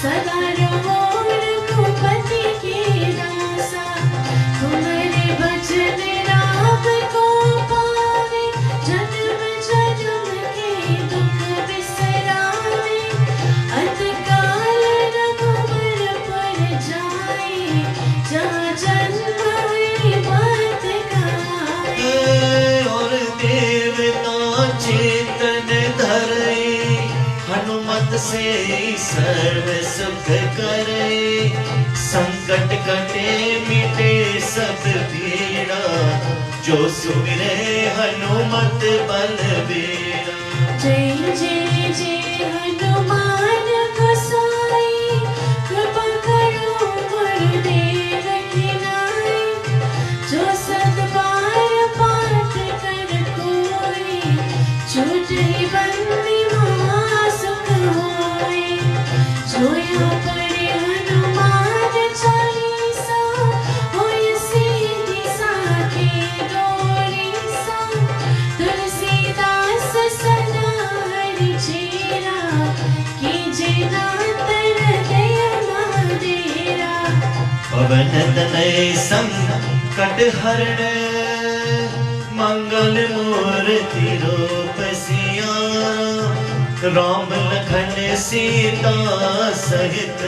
सदा रहो रघुपति के दासा तुम्हारे भजन राम को पावे जन्म जन्म के दुख बिसरावे अतकाल रघुबर पुर जाए जहाँ जन्म हरि भक्त कहाए
और देवता चेतन धरे हनुमत से सर्व सुख करे संकट कटे मिटे सब पीड़ा जो सुमिरे हनुमत बलबीरा
जय जय जय हनुमान गोसाई कृपा करो गुरुदेव की नाई जो सत बार पाठ कर कोई छूट ही बंदी महासुख होए जोया पढ़े हनुमान चालीसा, होय सीधी साखी गौरीसा। तुलसीदास सदा हरि चेरा, कीजे नाथ हृदय महाडेरा।
पवन तनय संकट हरण, मंगल मूर्ति रूप सियारा। राम लखन सीता सहित,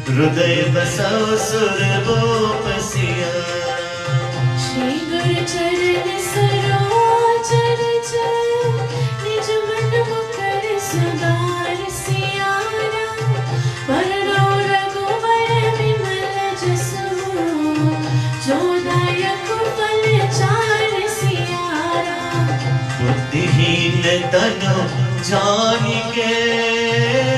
हृदय बसौ सुरभूप सियारा।
श्री गुरु चरण सरोज रज, निज मन मुकुर सुधार सियारा। वरदो रघुवर विमल जसु, जो दायक फल चार सियारा।
बुद्धिहीन तनु जानिके,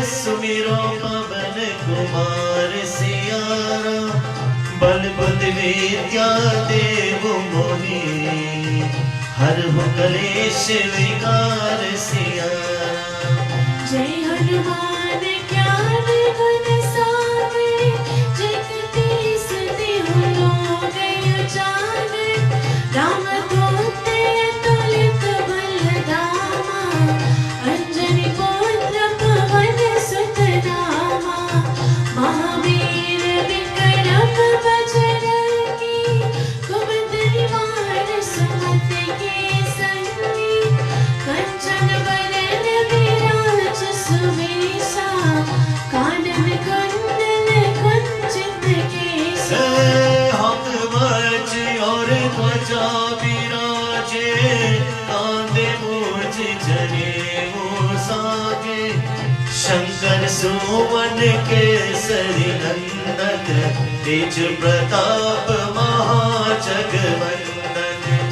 सुमिरो पवन कुमार सियारा। बल बुद्धि विद्या देहु मोहि, हरहु कलेश विकार सियारा।
जय हनुमान ज्ञान गुण सागर, जगत तिहु लोक उजागर। राम दूत अतुलित बल धामा, अंजनी पुत्र पवन सुत नामा। महावीर विक्रम बजरंगी, कुमंत निवार सुमति के संगी। कंचन बरन विराज सुबेसा, कानन कुंडल कुंचित केसा।
हाथ वज्र और ध्वजा विराजे, कांधे मूंज जनेऊ सागे। शंकर सुवन केसरी नंदन, तेज प्रताप महाजगवंदन।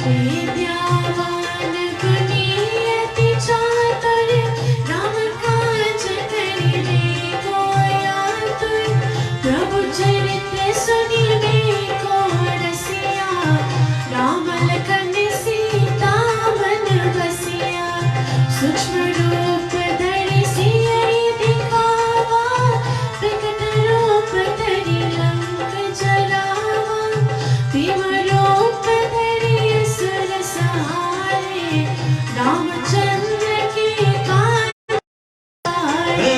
विद्यावान गुणी अति चातुर, राम काज करिबे को आतुर। प्रभु चरित्र सुनिबे को रसिया, राम लखन सीता मन बसिया। सूक्ष्म रूप धरि सियहि दिखावा, प्रकट रूप धरि लंक जरावा। भीम रूप धरि असुर सहारे, रामचंद्र के काज सवारे।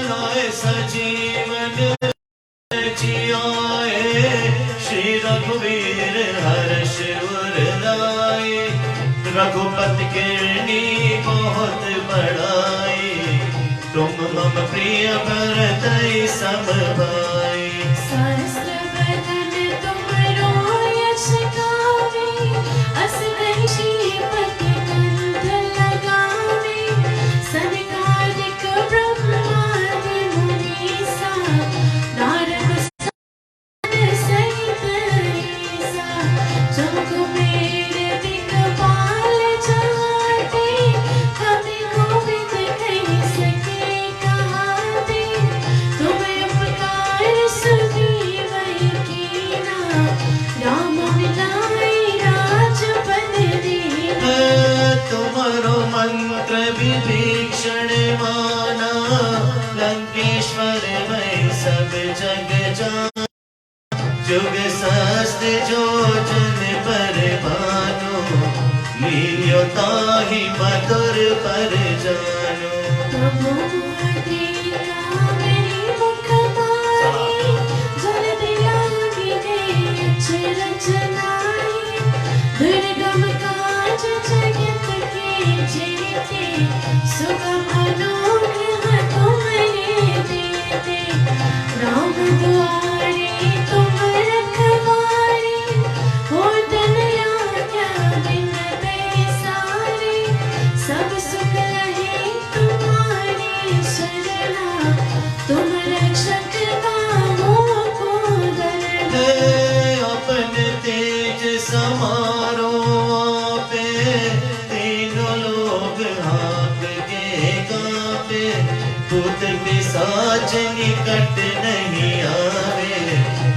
लाए सजीवन जियाए, श्री रघुवीर हर्ष उर लाए। रघुपति कीर्ति बहुत बढ़ाई, तुम मम प्रिय भरतहि सब भाई।
सहस्र बदन तुमरो यश गावे, अस कहि श्रीपति कंठ लगावे। सनकादिक ब्रह्मादि मुनीसा, नारद सहित ईसा। जम कुबेर दिखपाल जहाते, कवि कोविद कहि सके कहाते। तुम उपकार सुग्रीव कीना, राम मिलाए राजपद दीना।
तुम्हारो मंत्र विभीषण माना, लंकेश्वर में सब जग जान। जुग सहस्त्र जो जन पर भानु, लील्यो ताहि मधुर पर जानो।
प्रभु मुद्रिका मेरी मुख माही, जलधि लागी गई अचरज नाहि। दुर्गम काज जगत के जेते, सुगम अनुग्रह तुम्हारे देते। राम दुआरे तुम रखवारे, होत न आज्ञा बिन पैसारे। सब सुख लहे तुम्हारी शरणा, तुम रक्षक कामों को डरना।
अपन तेज समारो आपे, तीनों लोग हाँक के कांपे। भूत पिशाच निकट नहीं आवे,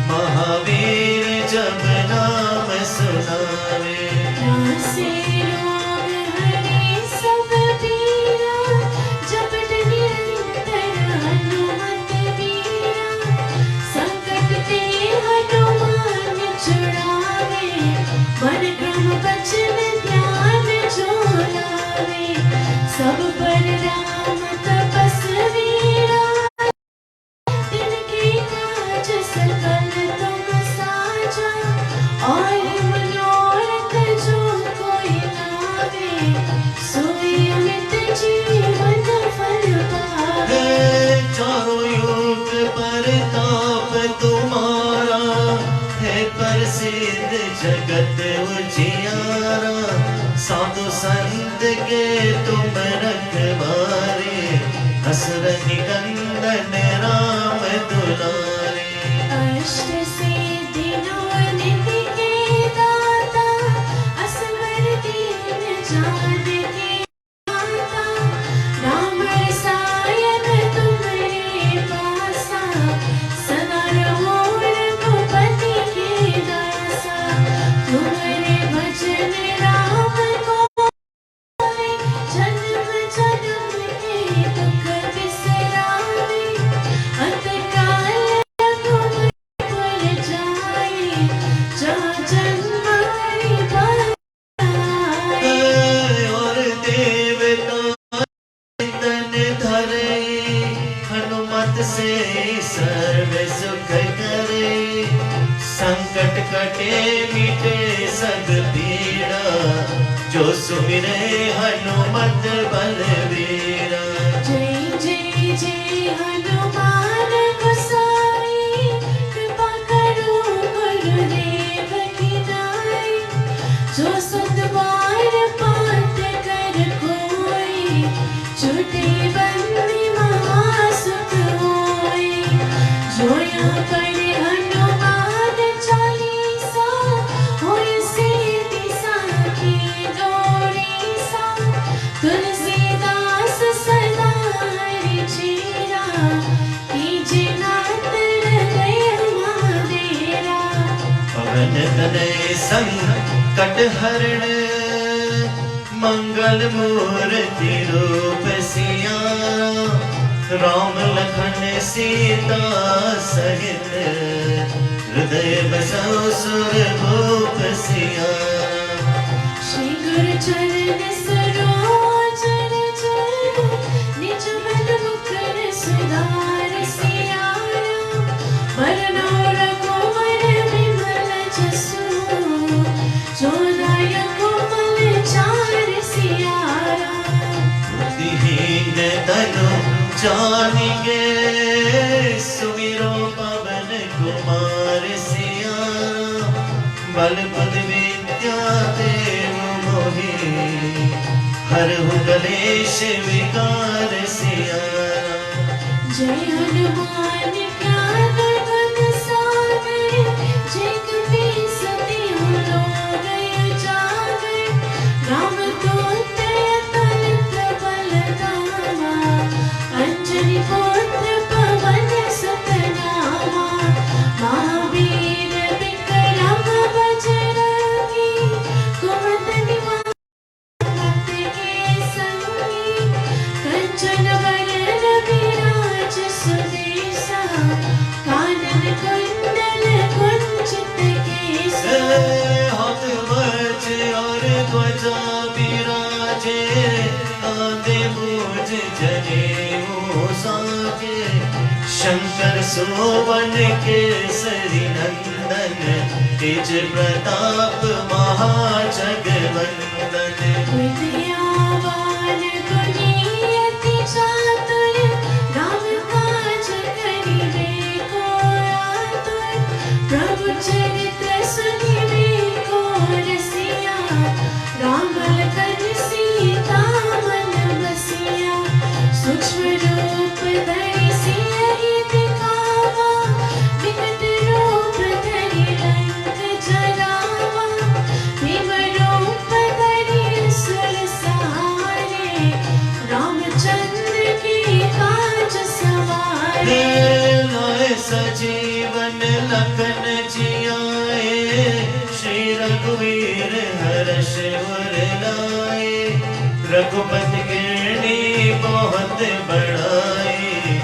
महावीर जब नाम सुनावे।
नासे रोग हरे सब पीरा, जपत निरंतर हनुमत
जगत उजियारा, साधु संत के तुम रखवारे, असुर निकंदन राम दुलारे।
अष्ट सिद्धि नौ निधि के दाता, असवर दीन जानकी माता, राम रसायन तुम्हारे पासा, सदा रहो रघुपति के दासा। तुम्हारे भजन राम को गावे, जन्म जन्म के दुख बिसरावे, अंत काल रघुपति पुर जाए, जहाँ जन्म हरि बरसाए।
और देवता तन धरे, हनुमत से सर्व सुख करे, संकट कटे मिटे सब पीड़ा, जो सुमिरे हनुमत बलवीरा।
जय जय जय हनुमान गोसाई, कृपा करो गुरुदेव की नाई। जो सतबार पाठ कर कोई, छूटे बंदी महासुख होई। जो यहाँ पढ़े हनुमान चालीसा, होय सिद्धि साखी गौरीसा। तुलसीदास सदा हरि चेरा, कीजे नाथ हृदय महादेरा।
पवन तनय संकट हरण, मंगल मूर्ति रूप सियारा, राम लखन सीता सहित, हृदय बसौ सुरभूप सियारा।
श्री गुरु चरण सरोज रज, निज मन मुकुर सुधार सियारा। वरनौ रघुवर विमल जसु, जो दायक कोमल चार सियारा।
बुद्धिहीन तनु जानिके, सुमिरो पवन कुमार सियारा। बल बुद्धि विद्या देव मोहि, हरहु कलेश विकार सियारा।
जय हनुमान ज्ञान गुण सागर, जय कपीस तिहु लोक उजागर। राम दूत अतुलित बल धामा, अंजनी पुत्र पवन सुत नामा। महावीर विक्रम बजरंगी, कुमति निवार भक्त के संगी। कंचन वरण विराज सुबेसा, कानन कुंडल कुंचित केसा।
हाथ वज और ध्वजा विराजे, कांधे मूज जनेऊ साजे। शंकर सोवन केसरी नंदन, तेज प्रताप महाजगवंदन।
विद्यावान गुणी अति चातुर, राम काज करिबे को आतुर। प्रभु चरित्र सुनिबे को रसिया, राम लखन सीता मन बसिया। सूक्ष्म रूप धरि सियहि दिखावा, विकट रूप धरि लंक जरावा। भीम रूप धरि असुर सहारे, रामचंद्र के काज सवारे।
लाए सजीवन लखन जियाए, श्री रघुवीर हर्ष उर लाए। रघुपति कीर्ति बहुत बढ़ाई,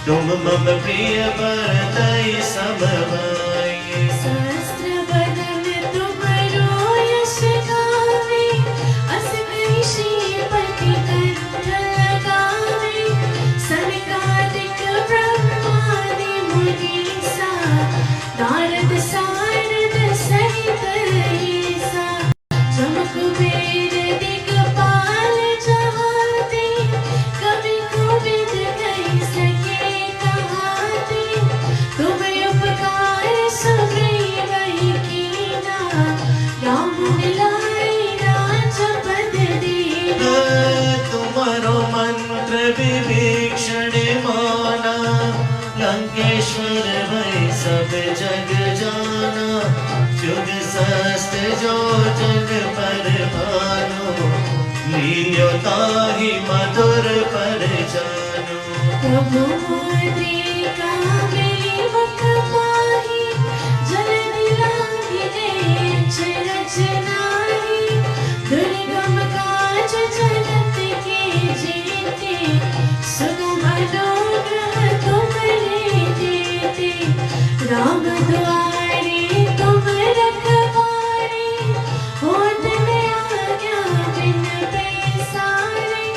तुम मम प्रिय भरतहि सब भाई।
सहस्त्र बदन तुमरो यश गावे, अस कहि श्रीपति कंठ लगावे। सनकादिक ब्रह्मादि मुनीसा, नारद सारद सहित ईसा। जम कुबेर दिगपाल जहाते, कवि कोविद कहि सके कहाते। तुम उपकार सुग्रीव
लंकेश्वर भई सब जग जाना, जुग सहस्त्र जो जन पर भानु, लील्यो ताहि मधुर पर जानु।
प्रभु मुद्रिका मिली मुख पाहि, जल्दी लागी देश रचनाहि, दुर्गम काज जगत के जेते, सुगम अनुग्रह तुमरे देते। राम द्वारे तुम रखवारे, होत न आज्ञा बिन पैसारे,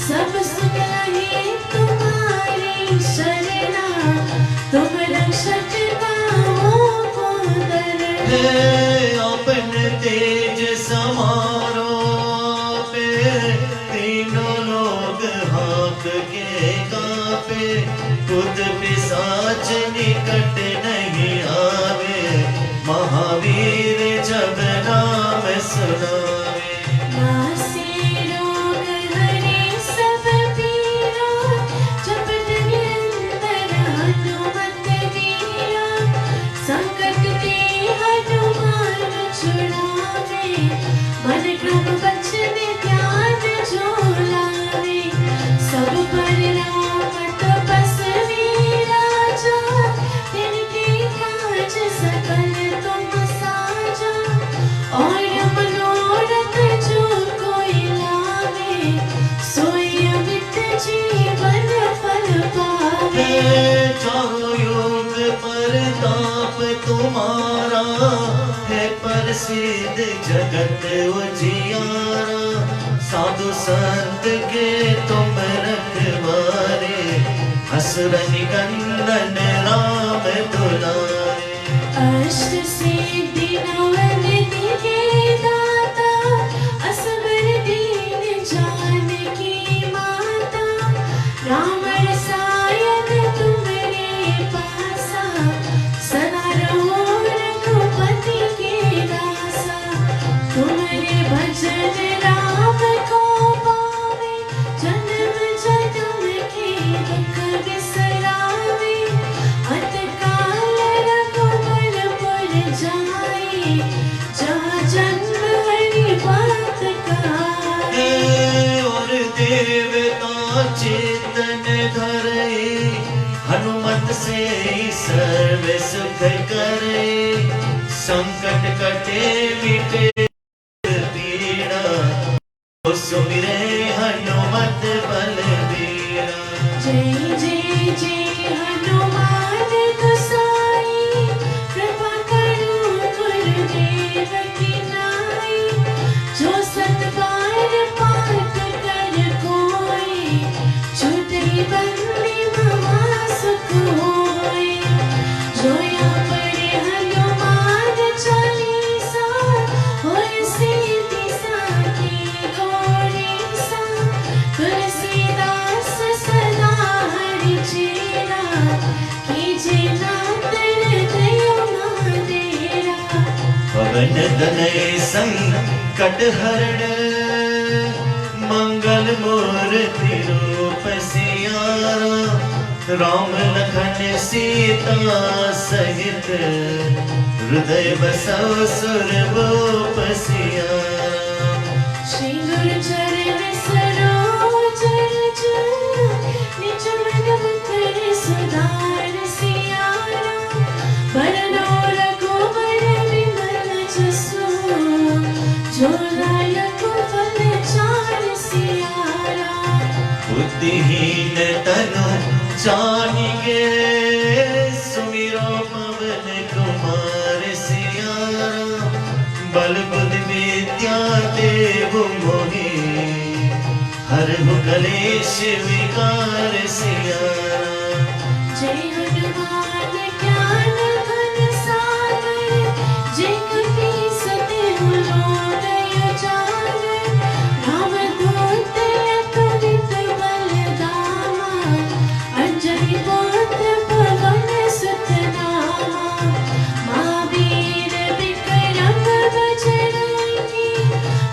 सब सुख लहे तुम्हारी शरणा, तुम रक्षक कामों को दरना।
हे अपन तेज समारो पे, तीनों लोग हाँक के कापे, खुद पिशाच निकट नहीं आवे, महावीर जब नाम सुनावे।
नासे रोग हरे सब पीरा, जपत निरंतर हनुमत वीरा, संकट ते हनुमान छुड़ावे, मन क्रम वचन ध्यान जो लावे। सब पर राम तपस्वी राजा, तिनके काज सकल तुम साजा। और मनोरथ जो कोई लावे, सोई अमित जीवन फल पावे।
हे चारों युग परताप तुम्हारा, है प्रसिद्ध जगत उजियारा। साधु संत के तुम रखवारे, असुर निकंदन राम दुलारे।
अष्ट सिद्धि नवनिधि के दाता, असबर दीन जानकी माता। राम रसायन तुमरे पासा, सदा रहो रघुपति के दासा। तुम्हारे भजन राम को पावे, जन्म जन्म के दुख बिसरावे। अत काल रघुबर पुर जाई, जहाँ जन्म हरि बात कहाई।
और देवता चेतन धरे, हनुमत से सर्व सुख करे। संकट कटे मिटे पीड़ा, सुमिरे हनुमत बलबीरा।
जय जय जय हनुमान गोसाई, कृपा करो गुरुदेव की नाई। जो सत बार पाठ कर कोई, छूटई बंदी महा सुख होई। जो या पढ़े हनुमान चालीसा, होय सिद्धि साखी गौरीसा। तुलसीदास सदा हरि चेरा, कीजे नाथ हृदय महादेरा।
पवन तनय संकट हरण, मंगल मूर्ति रूप सियारा। राम लखन सीता सहित, हृदय बसौ सुरभूप सियारा।
श्री गुरु चरण सरोज रज, निज मन मुकुर सुधार सियारा। बरनो रघुबर विमल जसु, जो दायक फल चार सियारा।
बुद्धिहीन तनु जानिगे, सुमिरो पवन कुमार सियारा। बल बुद्धि विद्या देव मोहि, हरहु कलेश विकार सियारा।
जय हनुमान ज्ञान घन सागर, जय कपीस तिहु लोक उजागर। राम दूत अतुलित बल धामा, अंजनी पुत्र पवन सुत नामा। महावीर विक्रम बजरंगी,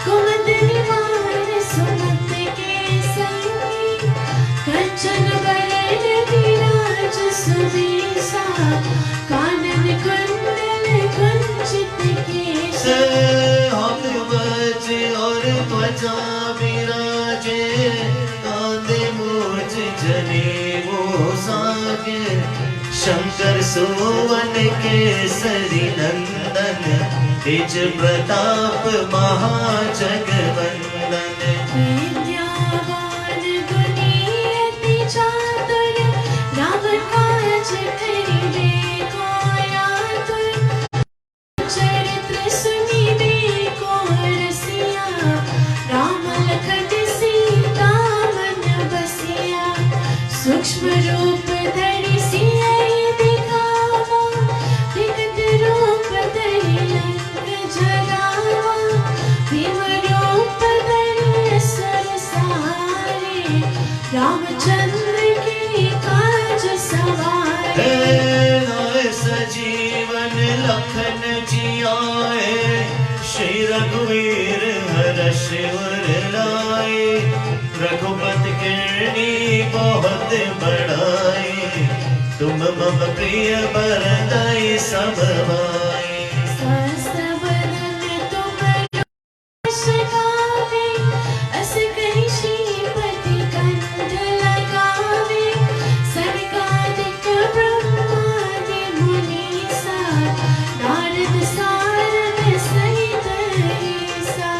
कुमति निवार सुमति के संगी। कंचन बरन
लागे। शंकर सुवन केसरी नंदन, तेज प्रताप महाजगवंदन।
विद्यावान गुणी अति चातुर, राम काज करिबे को आतुर। चरित्र सुनिबे को रसिया, राम लखन सीता मन बसिया। सूक्ष्म रूप धरि सियहि दिखावा, विकट रूप धरि लंक जरावा। भीम रूप धरि असुर सहारे, रामचंद्र के काज सवारे।
लाए सजीवन लखन जियाए, श्री रघुवीर हर्ष उर लाए। रघुपति कीर्ति बहुत बढ़ाई, तुम मम प्रिय भरतहि सब भाई।
सहस्र वदन तुम यश गावे, अस कहि श्रीपति कंठ लगावे। सनकादिक ब्रह्मादि मुनीसा, नारद सारद सहित ईसा।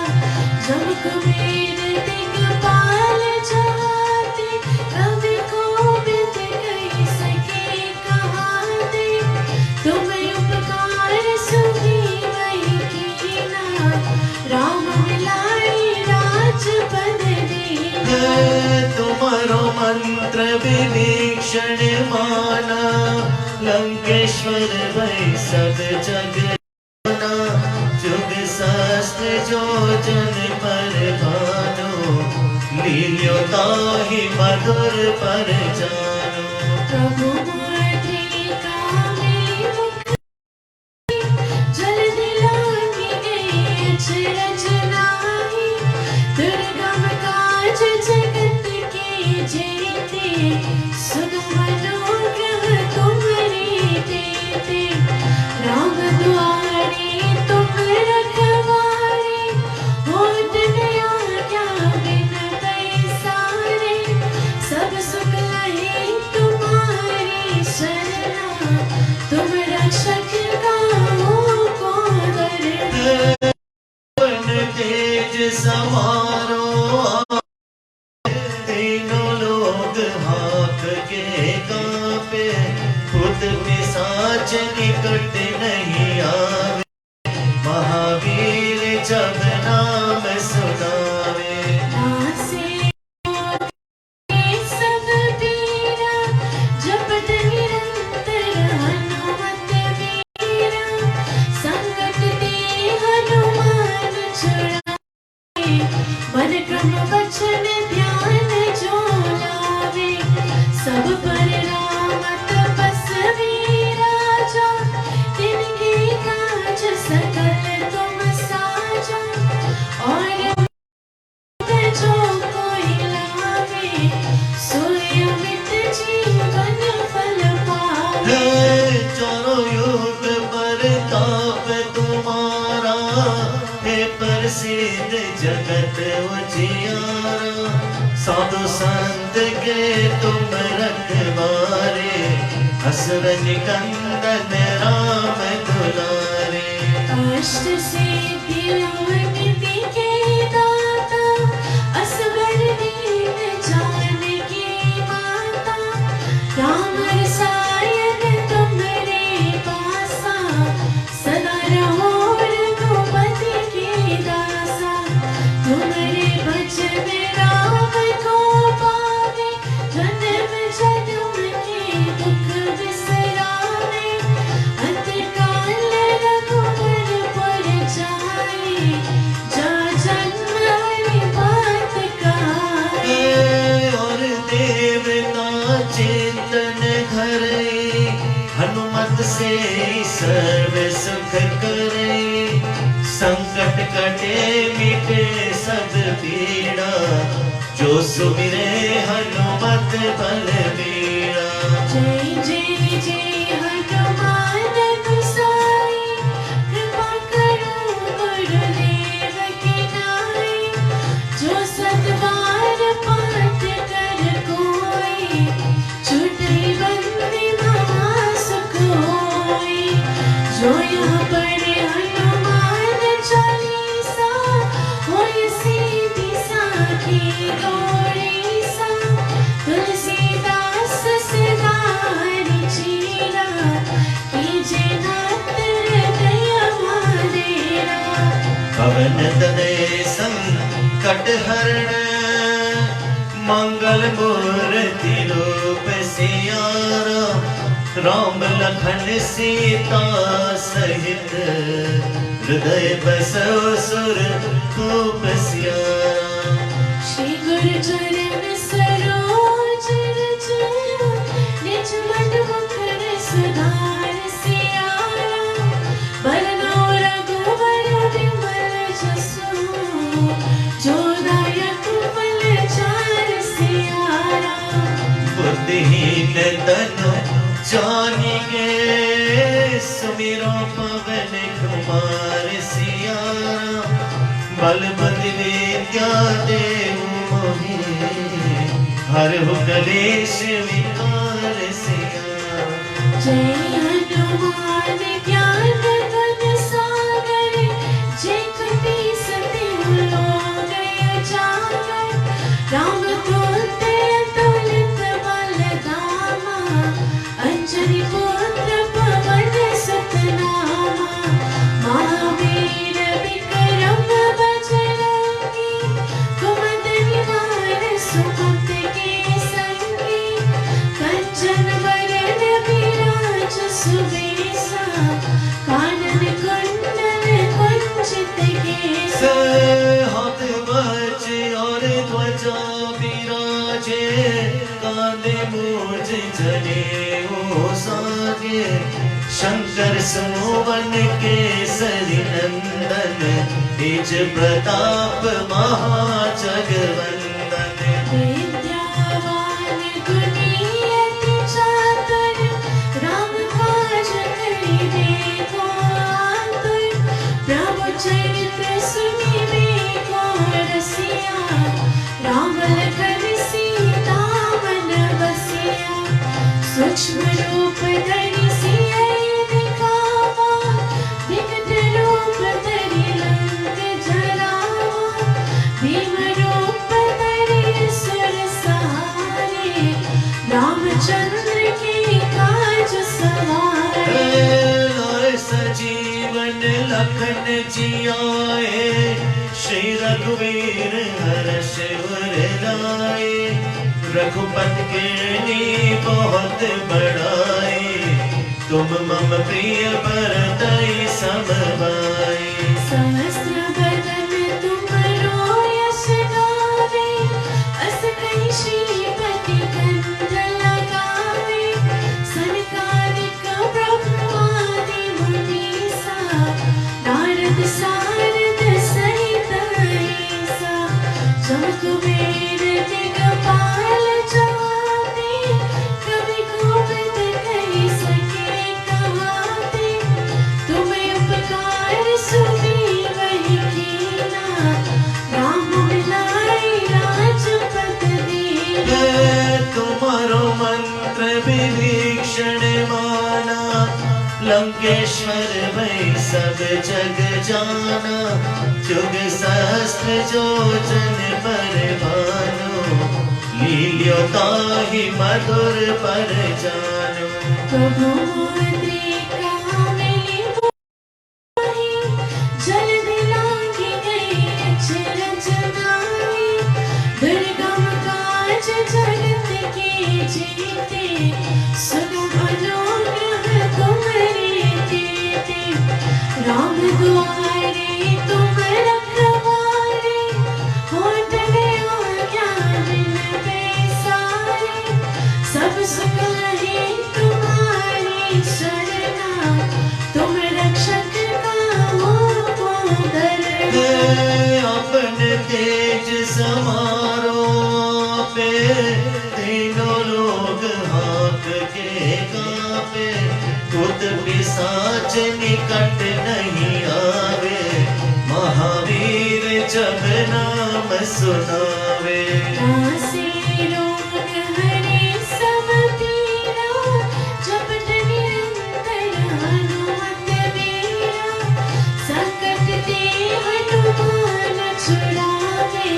जम कुबेर दिगपाल जहाते, कवि कोविद कहि सके कहाते। तुम उपकार सुग्रीव कीना, राम मिलाए राजपद दीना।
तुम्हारो मंत्र विभीषण माना, लंकेश्वर भय सब जग जाना। जुग सहस्त्र जो जन पर भानो, लील्यो ताहि मधुर पर जानो।
प्रभु मुद्रिका मेलि मुख, जल्दी लांघि गए अचरज नाहि। दुर्गम काज जगत के जेते, सुगम अनुग्रह तुम्हरे तेते। राम दुआरे तुम रखवारे, होत न आज्ञा बिन पैसारे। सब सुख लहे तुम्हारी शरणा, तुम रक्षक काहू को डरना।
पवन तेज समारो, तीनों लोग हाथ के कांपे। भूत पिशाच निकट नहीं आवे, महावीर जब नाम सुनावे।
नासे सब पीरा, जपत निरंतर हनुमत वीरा। संकट ते हनुमान छुड़ावे, मन क्रम वचन ध्यान जो लावे। सब पर राम तपस्वी राजा, तिनके काज सकल तुम साजा। और जो कोई लावे, सोई अमित जीवन फल पावे।
चारों युग परताप तुम्हारा, हे प्रसिद्ध जगत उजियारा। साधु संत के तुम रखवारे, असुर निकंदन राम दुलारे।
अष्ट सिद्धियों निधि के दाता, असबर दीन जानकी माता। राम रसायन तुम्हरे पासा, सदा रहो रघुपति के दासा। तुम्हारे भजन राम को पावे, जन्म जन्म के दुख बिसरावे। अंतकाल रघुवर पुर जाए, जा जन्म हरि बात कहाए।
और देवता चिंतन धरे, हनुमत से सर्व सुख करे। संकट कटे मिटे सब पीड़ा, जो सुमिरे हनुमत बलबीरा।
जय जय जय हनुमान गोसाई, कृपा करो गुरुदेव की नाई। जो सतबार पाठ कर कोई, छूटई बंधन
मन तनय संकट हरण मंगल मूर्ति रूप सियारा राम लखन सीता सहित हृदय बसो सुर खूप सियारा
श्री गुरु चरण सरोज रज निज मन मुकुर सुधार सियारा बरनौ रघुवर विमल जसु जो दायक फल चार सियारा
बुद्धिहीन तन जानिगे सुमिरो पवन कुमार सियारा बल बुद्धि विद्या देहु मोहि हरहु कलेश विकार सियारा
जय हनुमान ज्ञान गुण सागर जय कपीस तिहु लोक उजागर राम दूत अतुलित बल धामा अंजनी पुत्र पवन सुत नामा महावीर विक्रम बजरंगी कुमति निवार सुमति के संगी कंचन वरन विराज सुबेसा कानन कुंडल कुंचित केसा
हाथ वज और ध्वजा विराजे कांधे मूज जनेऊ साजे शंकर सुवन केसरी नंदन तेज प्रताप महाजगवंदन
विद्यावान गुणी अति चातुर राम काज करिबे को आतुर प्रभु चरित्र सुनिबे को रसिया राम लखन सीता मन बसिया सूक्ष्म रूप धरि सियहि दिखावा विकट रूप धरि लंक जरावा भीम रूप धरि असुर सहारे रामचंद्र के काज सवारे
लाए सजीवन लखन जियाए श्री रघुवीर हर्ष उर लाए रघुपति कीर्ति बहुत बढ़ाई तुम मम प्रिय भरतहि सब भाई
सहस्र बदन तुमरो यश गावे अस कहि श्रीपति कंठ लगावे सनकादिक ब्रह्मादि मुनीसा नारद सारद सहित ऐसा जम कुबेर दिगपाल जाते कवि गोविंद कहि सके कहाते तुम्हें उपकार सुग्रीव कीना राम मिलाए राजपद दीना
तुम्हारो मंत्र विभीषण माना लंकेश्वर भई सब जग जाना जुग सहस्त्र जो जन पर भानो लील्यो ताहि मधुर पर जानो
प्रभु मुद्रिका मिली मोहि जल्दी लांघि गई अचरज नाहि दुर्गम काज जगत के जेते सुगम अनुग्रह तुम्हारे तेते राम दुआरे तुम रखवारे होत गए आज्ञा बिन पैसारे सब सुख लहे तुम्हारी शरणा तुम रक्षक काहू को डरना
अपन तेज समारो पे तीनों लोग हाथ के कांपे भूत पिशाच निकट नहीं आवे महावीर जब नाम सुनावे
नासे रोग हरे सब पीरा जपत निरंतर हनुमत बीरा संकट ते हनुमान छुड़ावे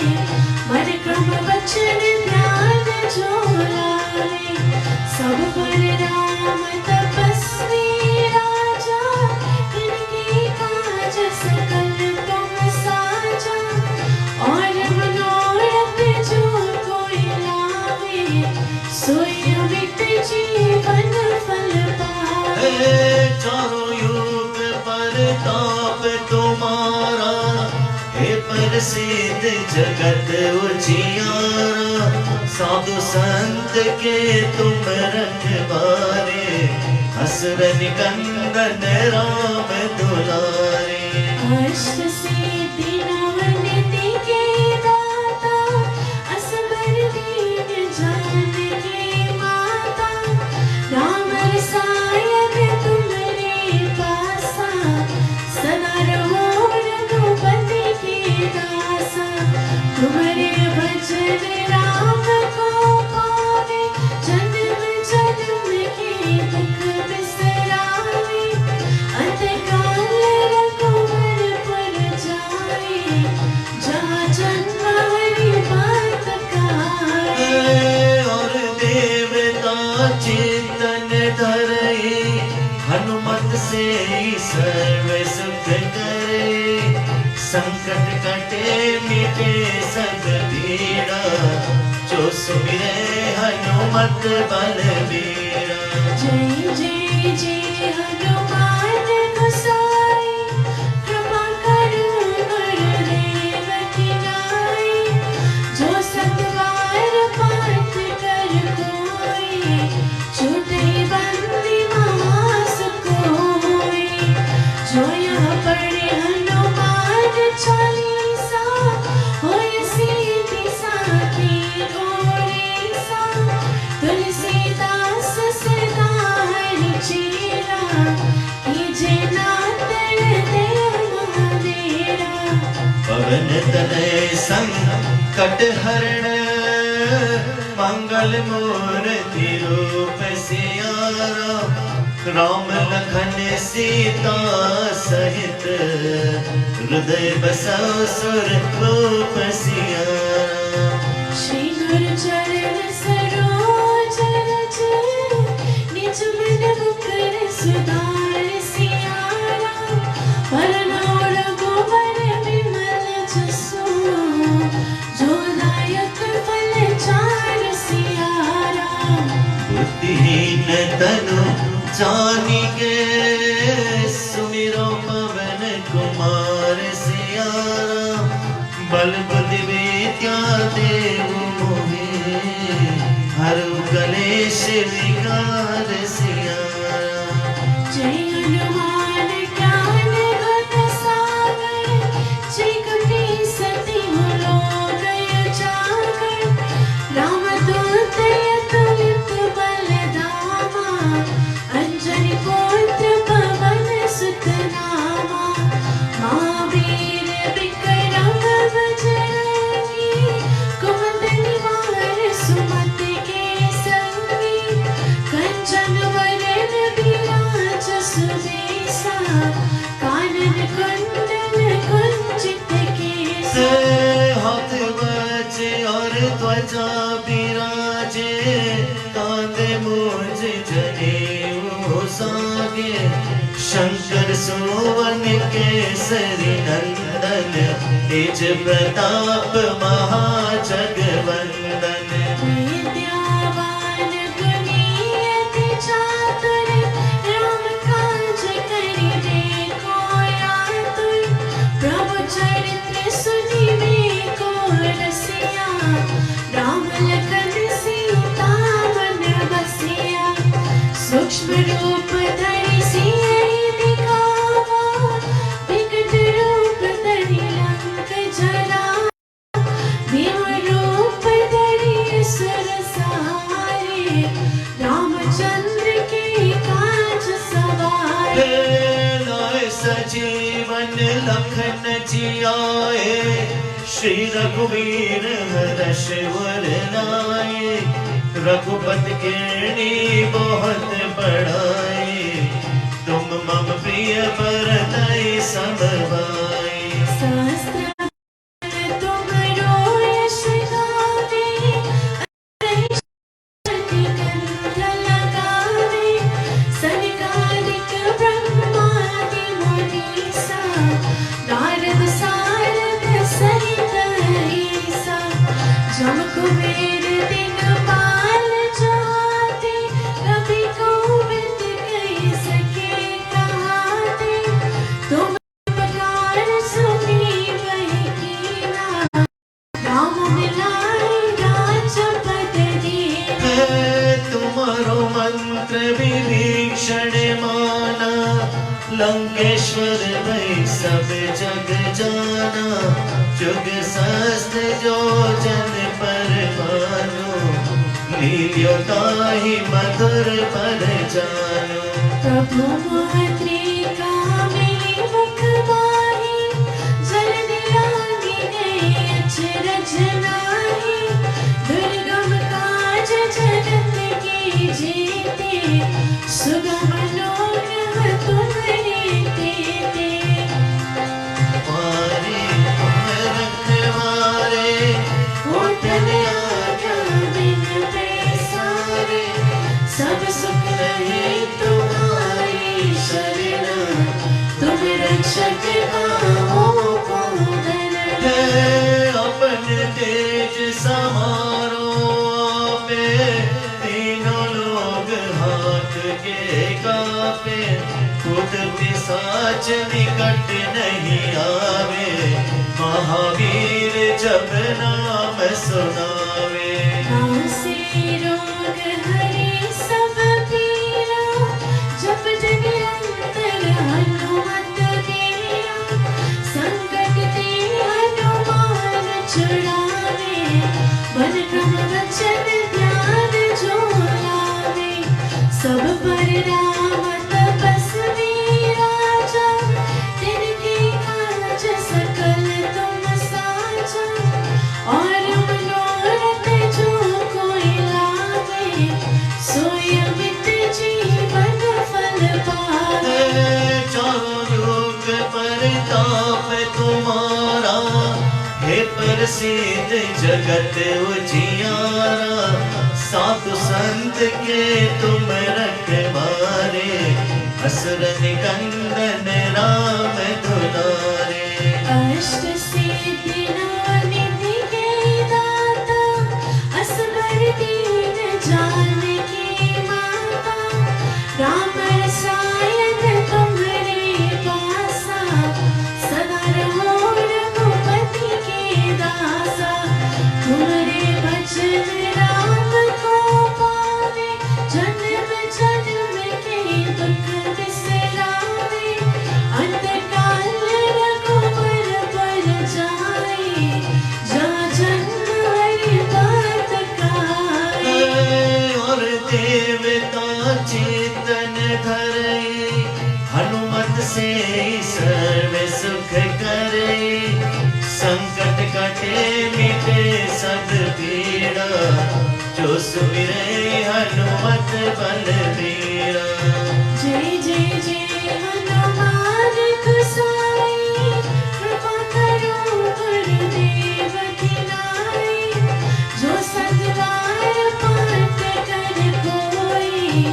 मन क्रम वचन ध्यान जो लावे सब पर राम तपस्वी राजा तिनके काज सकल तुम सा
प्रसिद्ध जगत उजियारा, साधु संत के तुम रखवारे, हसरत निकंदन राम दुलारे।
अष्ट सिद्धि नवनिधि के दाता, असबर दीन जानकी माता, राम रसायन तुम्हारे पासा, सदा रहो रघुपति के दासा। तुम्हारे भजन राम को पावे, जन्म जन्म के दुख बिसरावे, अंतकाल रघुवर पुर जाए, जहाँ जन्म हरि बात कहाए।
और देवता चिंतन धरे, हनुमत से सर्व सुख करे, संकट कटे मिटे सब पीड़ा, जो सुमिरे हनुमत बलबीरा।
जय जय जय हनुमान गोसाई, कृपा करो गुरुदेव की नाई, जो सतबार पाठ कर कोई, छूटे बंदी महासुख होई। जो यहाँ पढ़े हनुमान चालीसा, होय सीधी साखी ओरेसा, तुलसीदास सदा हरि चेरा, कीजे नाथ हृदय महादेरा।
पवन तनय संकट हरण, मंगल मूर्ति रूप सियारा, राम लखन सीता सहित, हृदय बसौ सुर रूप सियारा।
श्री गुरु चरण सरोज रज, निज मन मुकुर सुधार सियारा, वरनौ रघुवर विमल जसु, जो दायक फल चार सियारा।
बुद्धिहीन तनु जानिके, सुमिरो पवन कुमार सियारा, बल बुद्धि विद्या देहु मोहे, हरु कलेश विकार सियारा।
जय हनुमान ज्ञान गुण सागर, जय कपी सति लोक उजागर, रामदूत अतुलित बल धामा, अंजनी पुत्र पवन सुत नामा। महावीर विक्रम बजरंगी, कुमंद निवार सुमति के संगी, कंचन वरन विराज सुबेसा, कानन कुंडल कुंचित केसा।
हाथ बचे और त्वचा विराजे, कांधे मूज जनेऊ सागे, शंकर सुवन केसरी नंदन, तेज प्रताप महाजगवंदन।
विद्यावान गुणी अति चातुर, राम काज करिबे को आतुर, प्रभु चरित्र सुनिबे को रसिया, राम लखन सीता मन बसिया। सूक्ष्म रूप धरि सियहि दिखावा, विकट रूप धरि लंक जरावा, भीम रूप धरि असुर सहारे, रामचंद्र के काज सवारे।
लाए सजीवन लखन जियाए, श्री रघुवीर हर्ष वर लाए, रघुपति कीर्ति बहुत बढ़ाए, तुम मम प्रिय भरतहि सब भाई।
सहस्त्र तुमरो यश गावे, अहिष्टि कंठ लगावे, सनकादिक ब्रह्मादि मुनीसा, नारद सारद सहित अहिसा। जम कुबेर दिगपाल जाते, कवि को
विभीषण माना, लंकेश्वर भई सब जग जाना। जुग सहस्त्र जो जन पर भानु, लील्यो ताहि मधुर पर जानो।
प्रभु मातृका मिली मुख माही, जल्दी लागिने अचरज नाहि। दुर्गम काज जगत के जेते, सुगम अनुग्रह तुम्हारे तेते।
मारे तुम रखवारे,
होठन आज्ञा बिन पैसारे। सब सुख रहे तुम्हारी शरण, तुम रक्षक पाओ को धरण।
है अपन तेज समारो पे, तीनों लोग हाथ के कापे। खुद पिशाच निकट नहीं आवे, महावीर जब नाम सुनावे।
नासे रोग हरे सब पीरा, जपत निरंतर हनुमत बीरा। संकट ते हनुमान छुड़ावे, मन क्रम वचन ध्यान जो लावे। सब पर राम तपस्वी राजा, तिनके काज सकल तुम साजा। और मनोरथ जो कोई लावे, सोई अमित जीवन फल पावे।
चारों युग परताप तुम्हारा, हे प्रसिद्ध जगत उजियारा। साधु संत के तुम रखवारे, असुर निकंदन राम दुलारे।
अष्ट सिद्धि नौ निधि के दाता, असबर दीन जानकी माता। राम रसायन तुम्हारे पासा, सदा रहो रघुपति के दासा। तुम्हारे भजन राम को पावे, जन्म जन्म के दुख बिसरावे। अंतकाल रघुबर पर जाए, जा जन्म हरि बात गाए।
और देवता चेतन धरे, हनुमत से सर्व सुख करे। संकट कटे मिटे सब पीड़ा, जो सुमिरे हनुमत बलबीरा।
जय जय जय हनुमान गोसाई, कृपा करो गुरुदेव की नाई। जो सतबार पाठ कर कोई,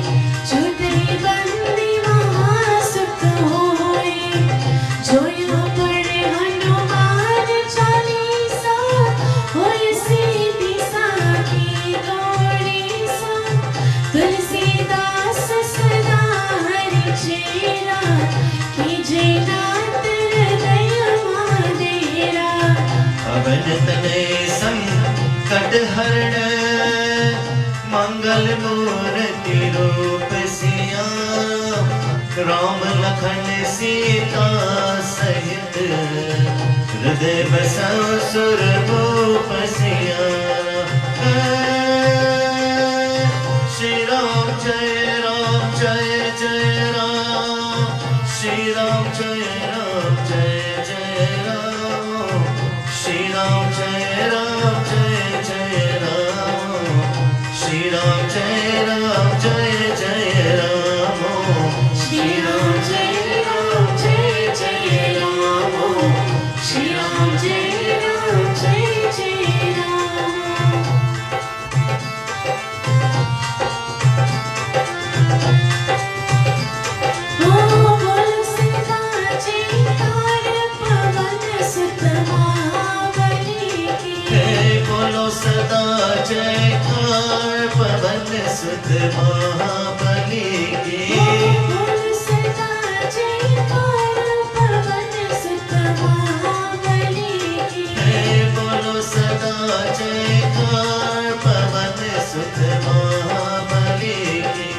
छूटे बंदी महासुख होई। जो यहाँ पढ़े हनुमान चालीसा, होय सीधी साखी गौरी सा। तुलसीदास सदा हरि चेरा, कीजे नाथ हृदय मादेरा।
पवन तनय संकट हरण, मंगल मूर्ति रूप सिया। राम लखन सीता सहित, हृदय बसौ सुरभूप सियारा। श्री राम जय जय राम, श्री राम जय जय राम। श्री राम जय जय राम, श्री राम जय जय राम।
श्री राम जय जय राम, श्री राम जय जय राम। ओ बोल सदा जयकार पवन सुत महाबली की।
हे बोलो सदा जयकार पवन सुत महाबली की।
बोल सदा जयकार पवन सुत महाबली की।
हे बोलो सदा जयकार पवन सुत महाबली की।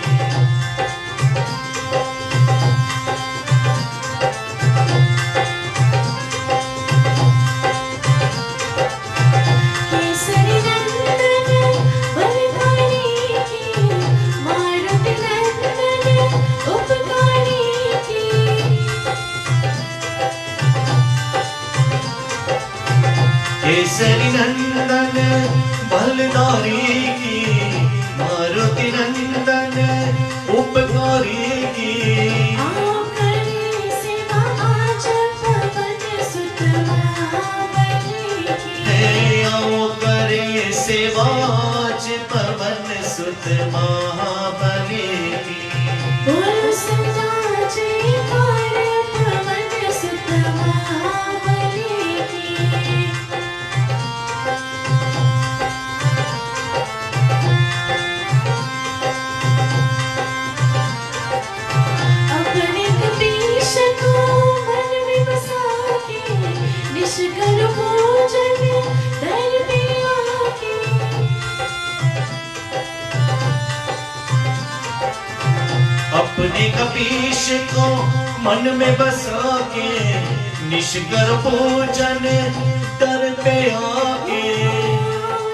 अपने कपीश को मन में बसा के निष्कर पूजन दर पे आके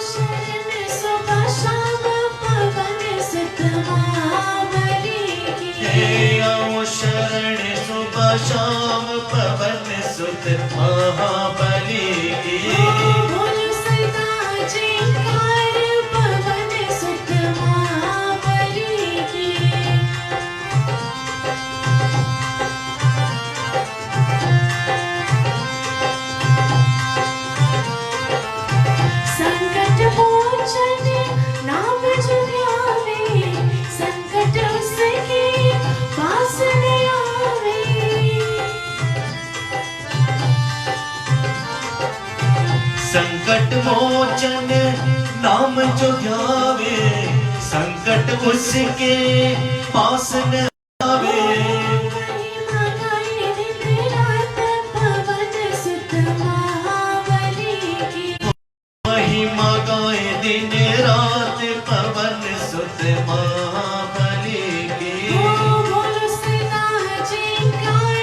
शरण सुबह शाम पवन सुत महाबली की
हे आओ शरण सुबह शाम पवन सुत महाबली की
बोल सदा जयकार पवन सुत महाबली की संकट मोचन नाम जो ध्यावे संकट उसके पास न आवे
संकट मोचन नाम जो ध्यावे संकट उसके पास न आवे
महिमा गाए दिन रात पवन सुत महाबली की
महिमा गाए दिन रात पवन सुत महाबली की
बोल सदा जयकार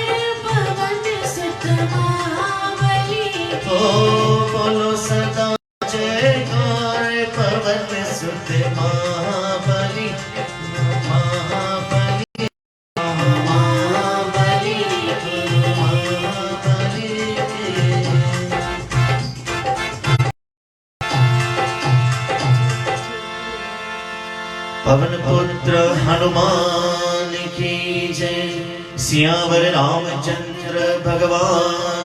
पवन सुत महाबली
ओ बोलो सदा जयकार पवन सुत महाबली महाबली महाबली महाबली पवन पुत्र हनुमान की जय सियावर रामचंद्र भगवान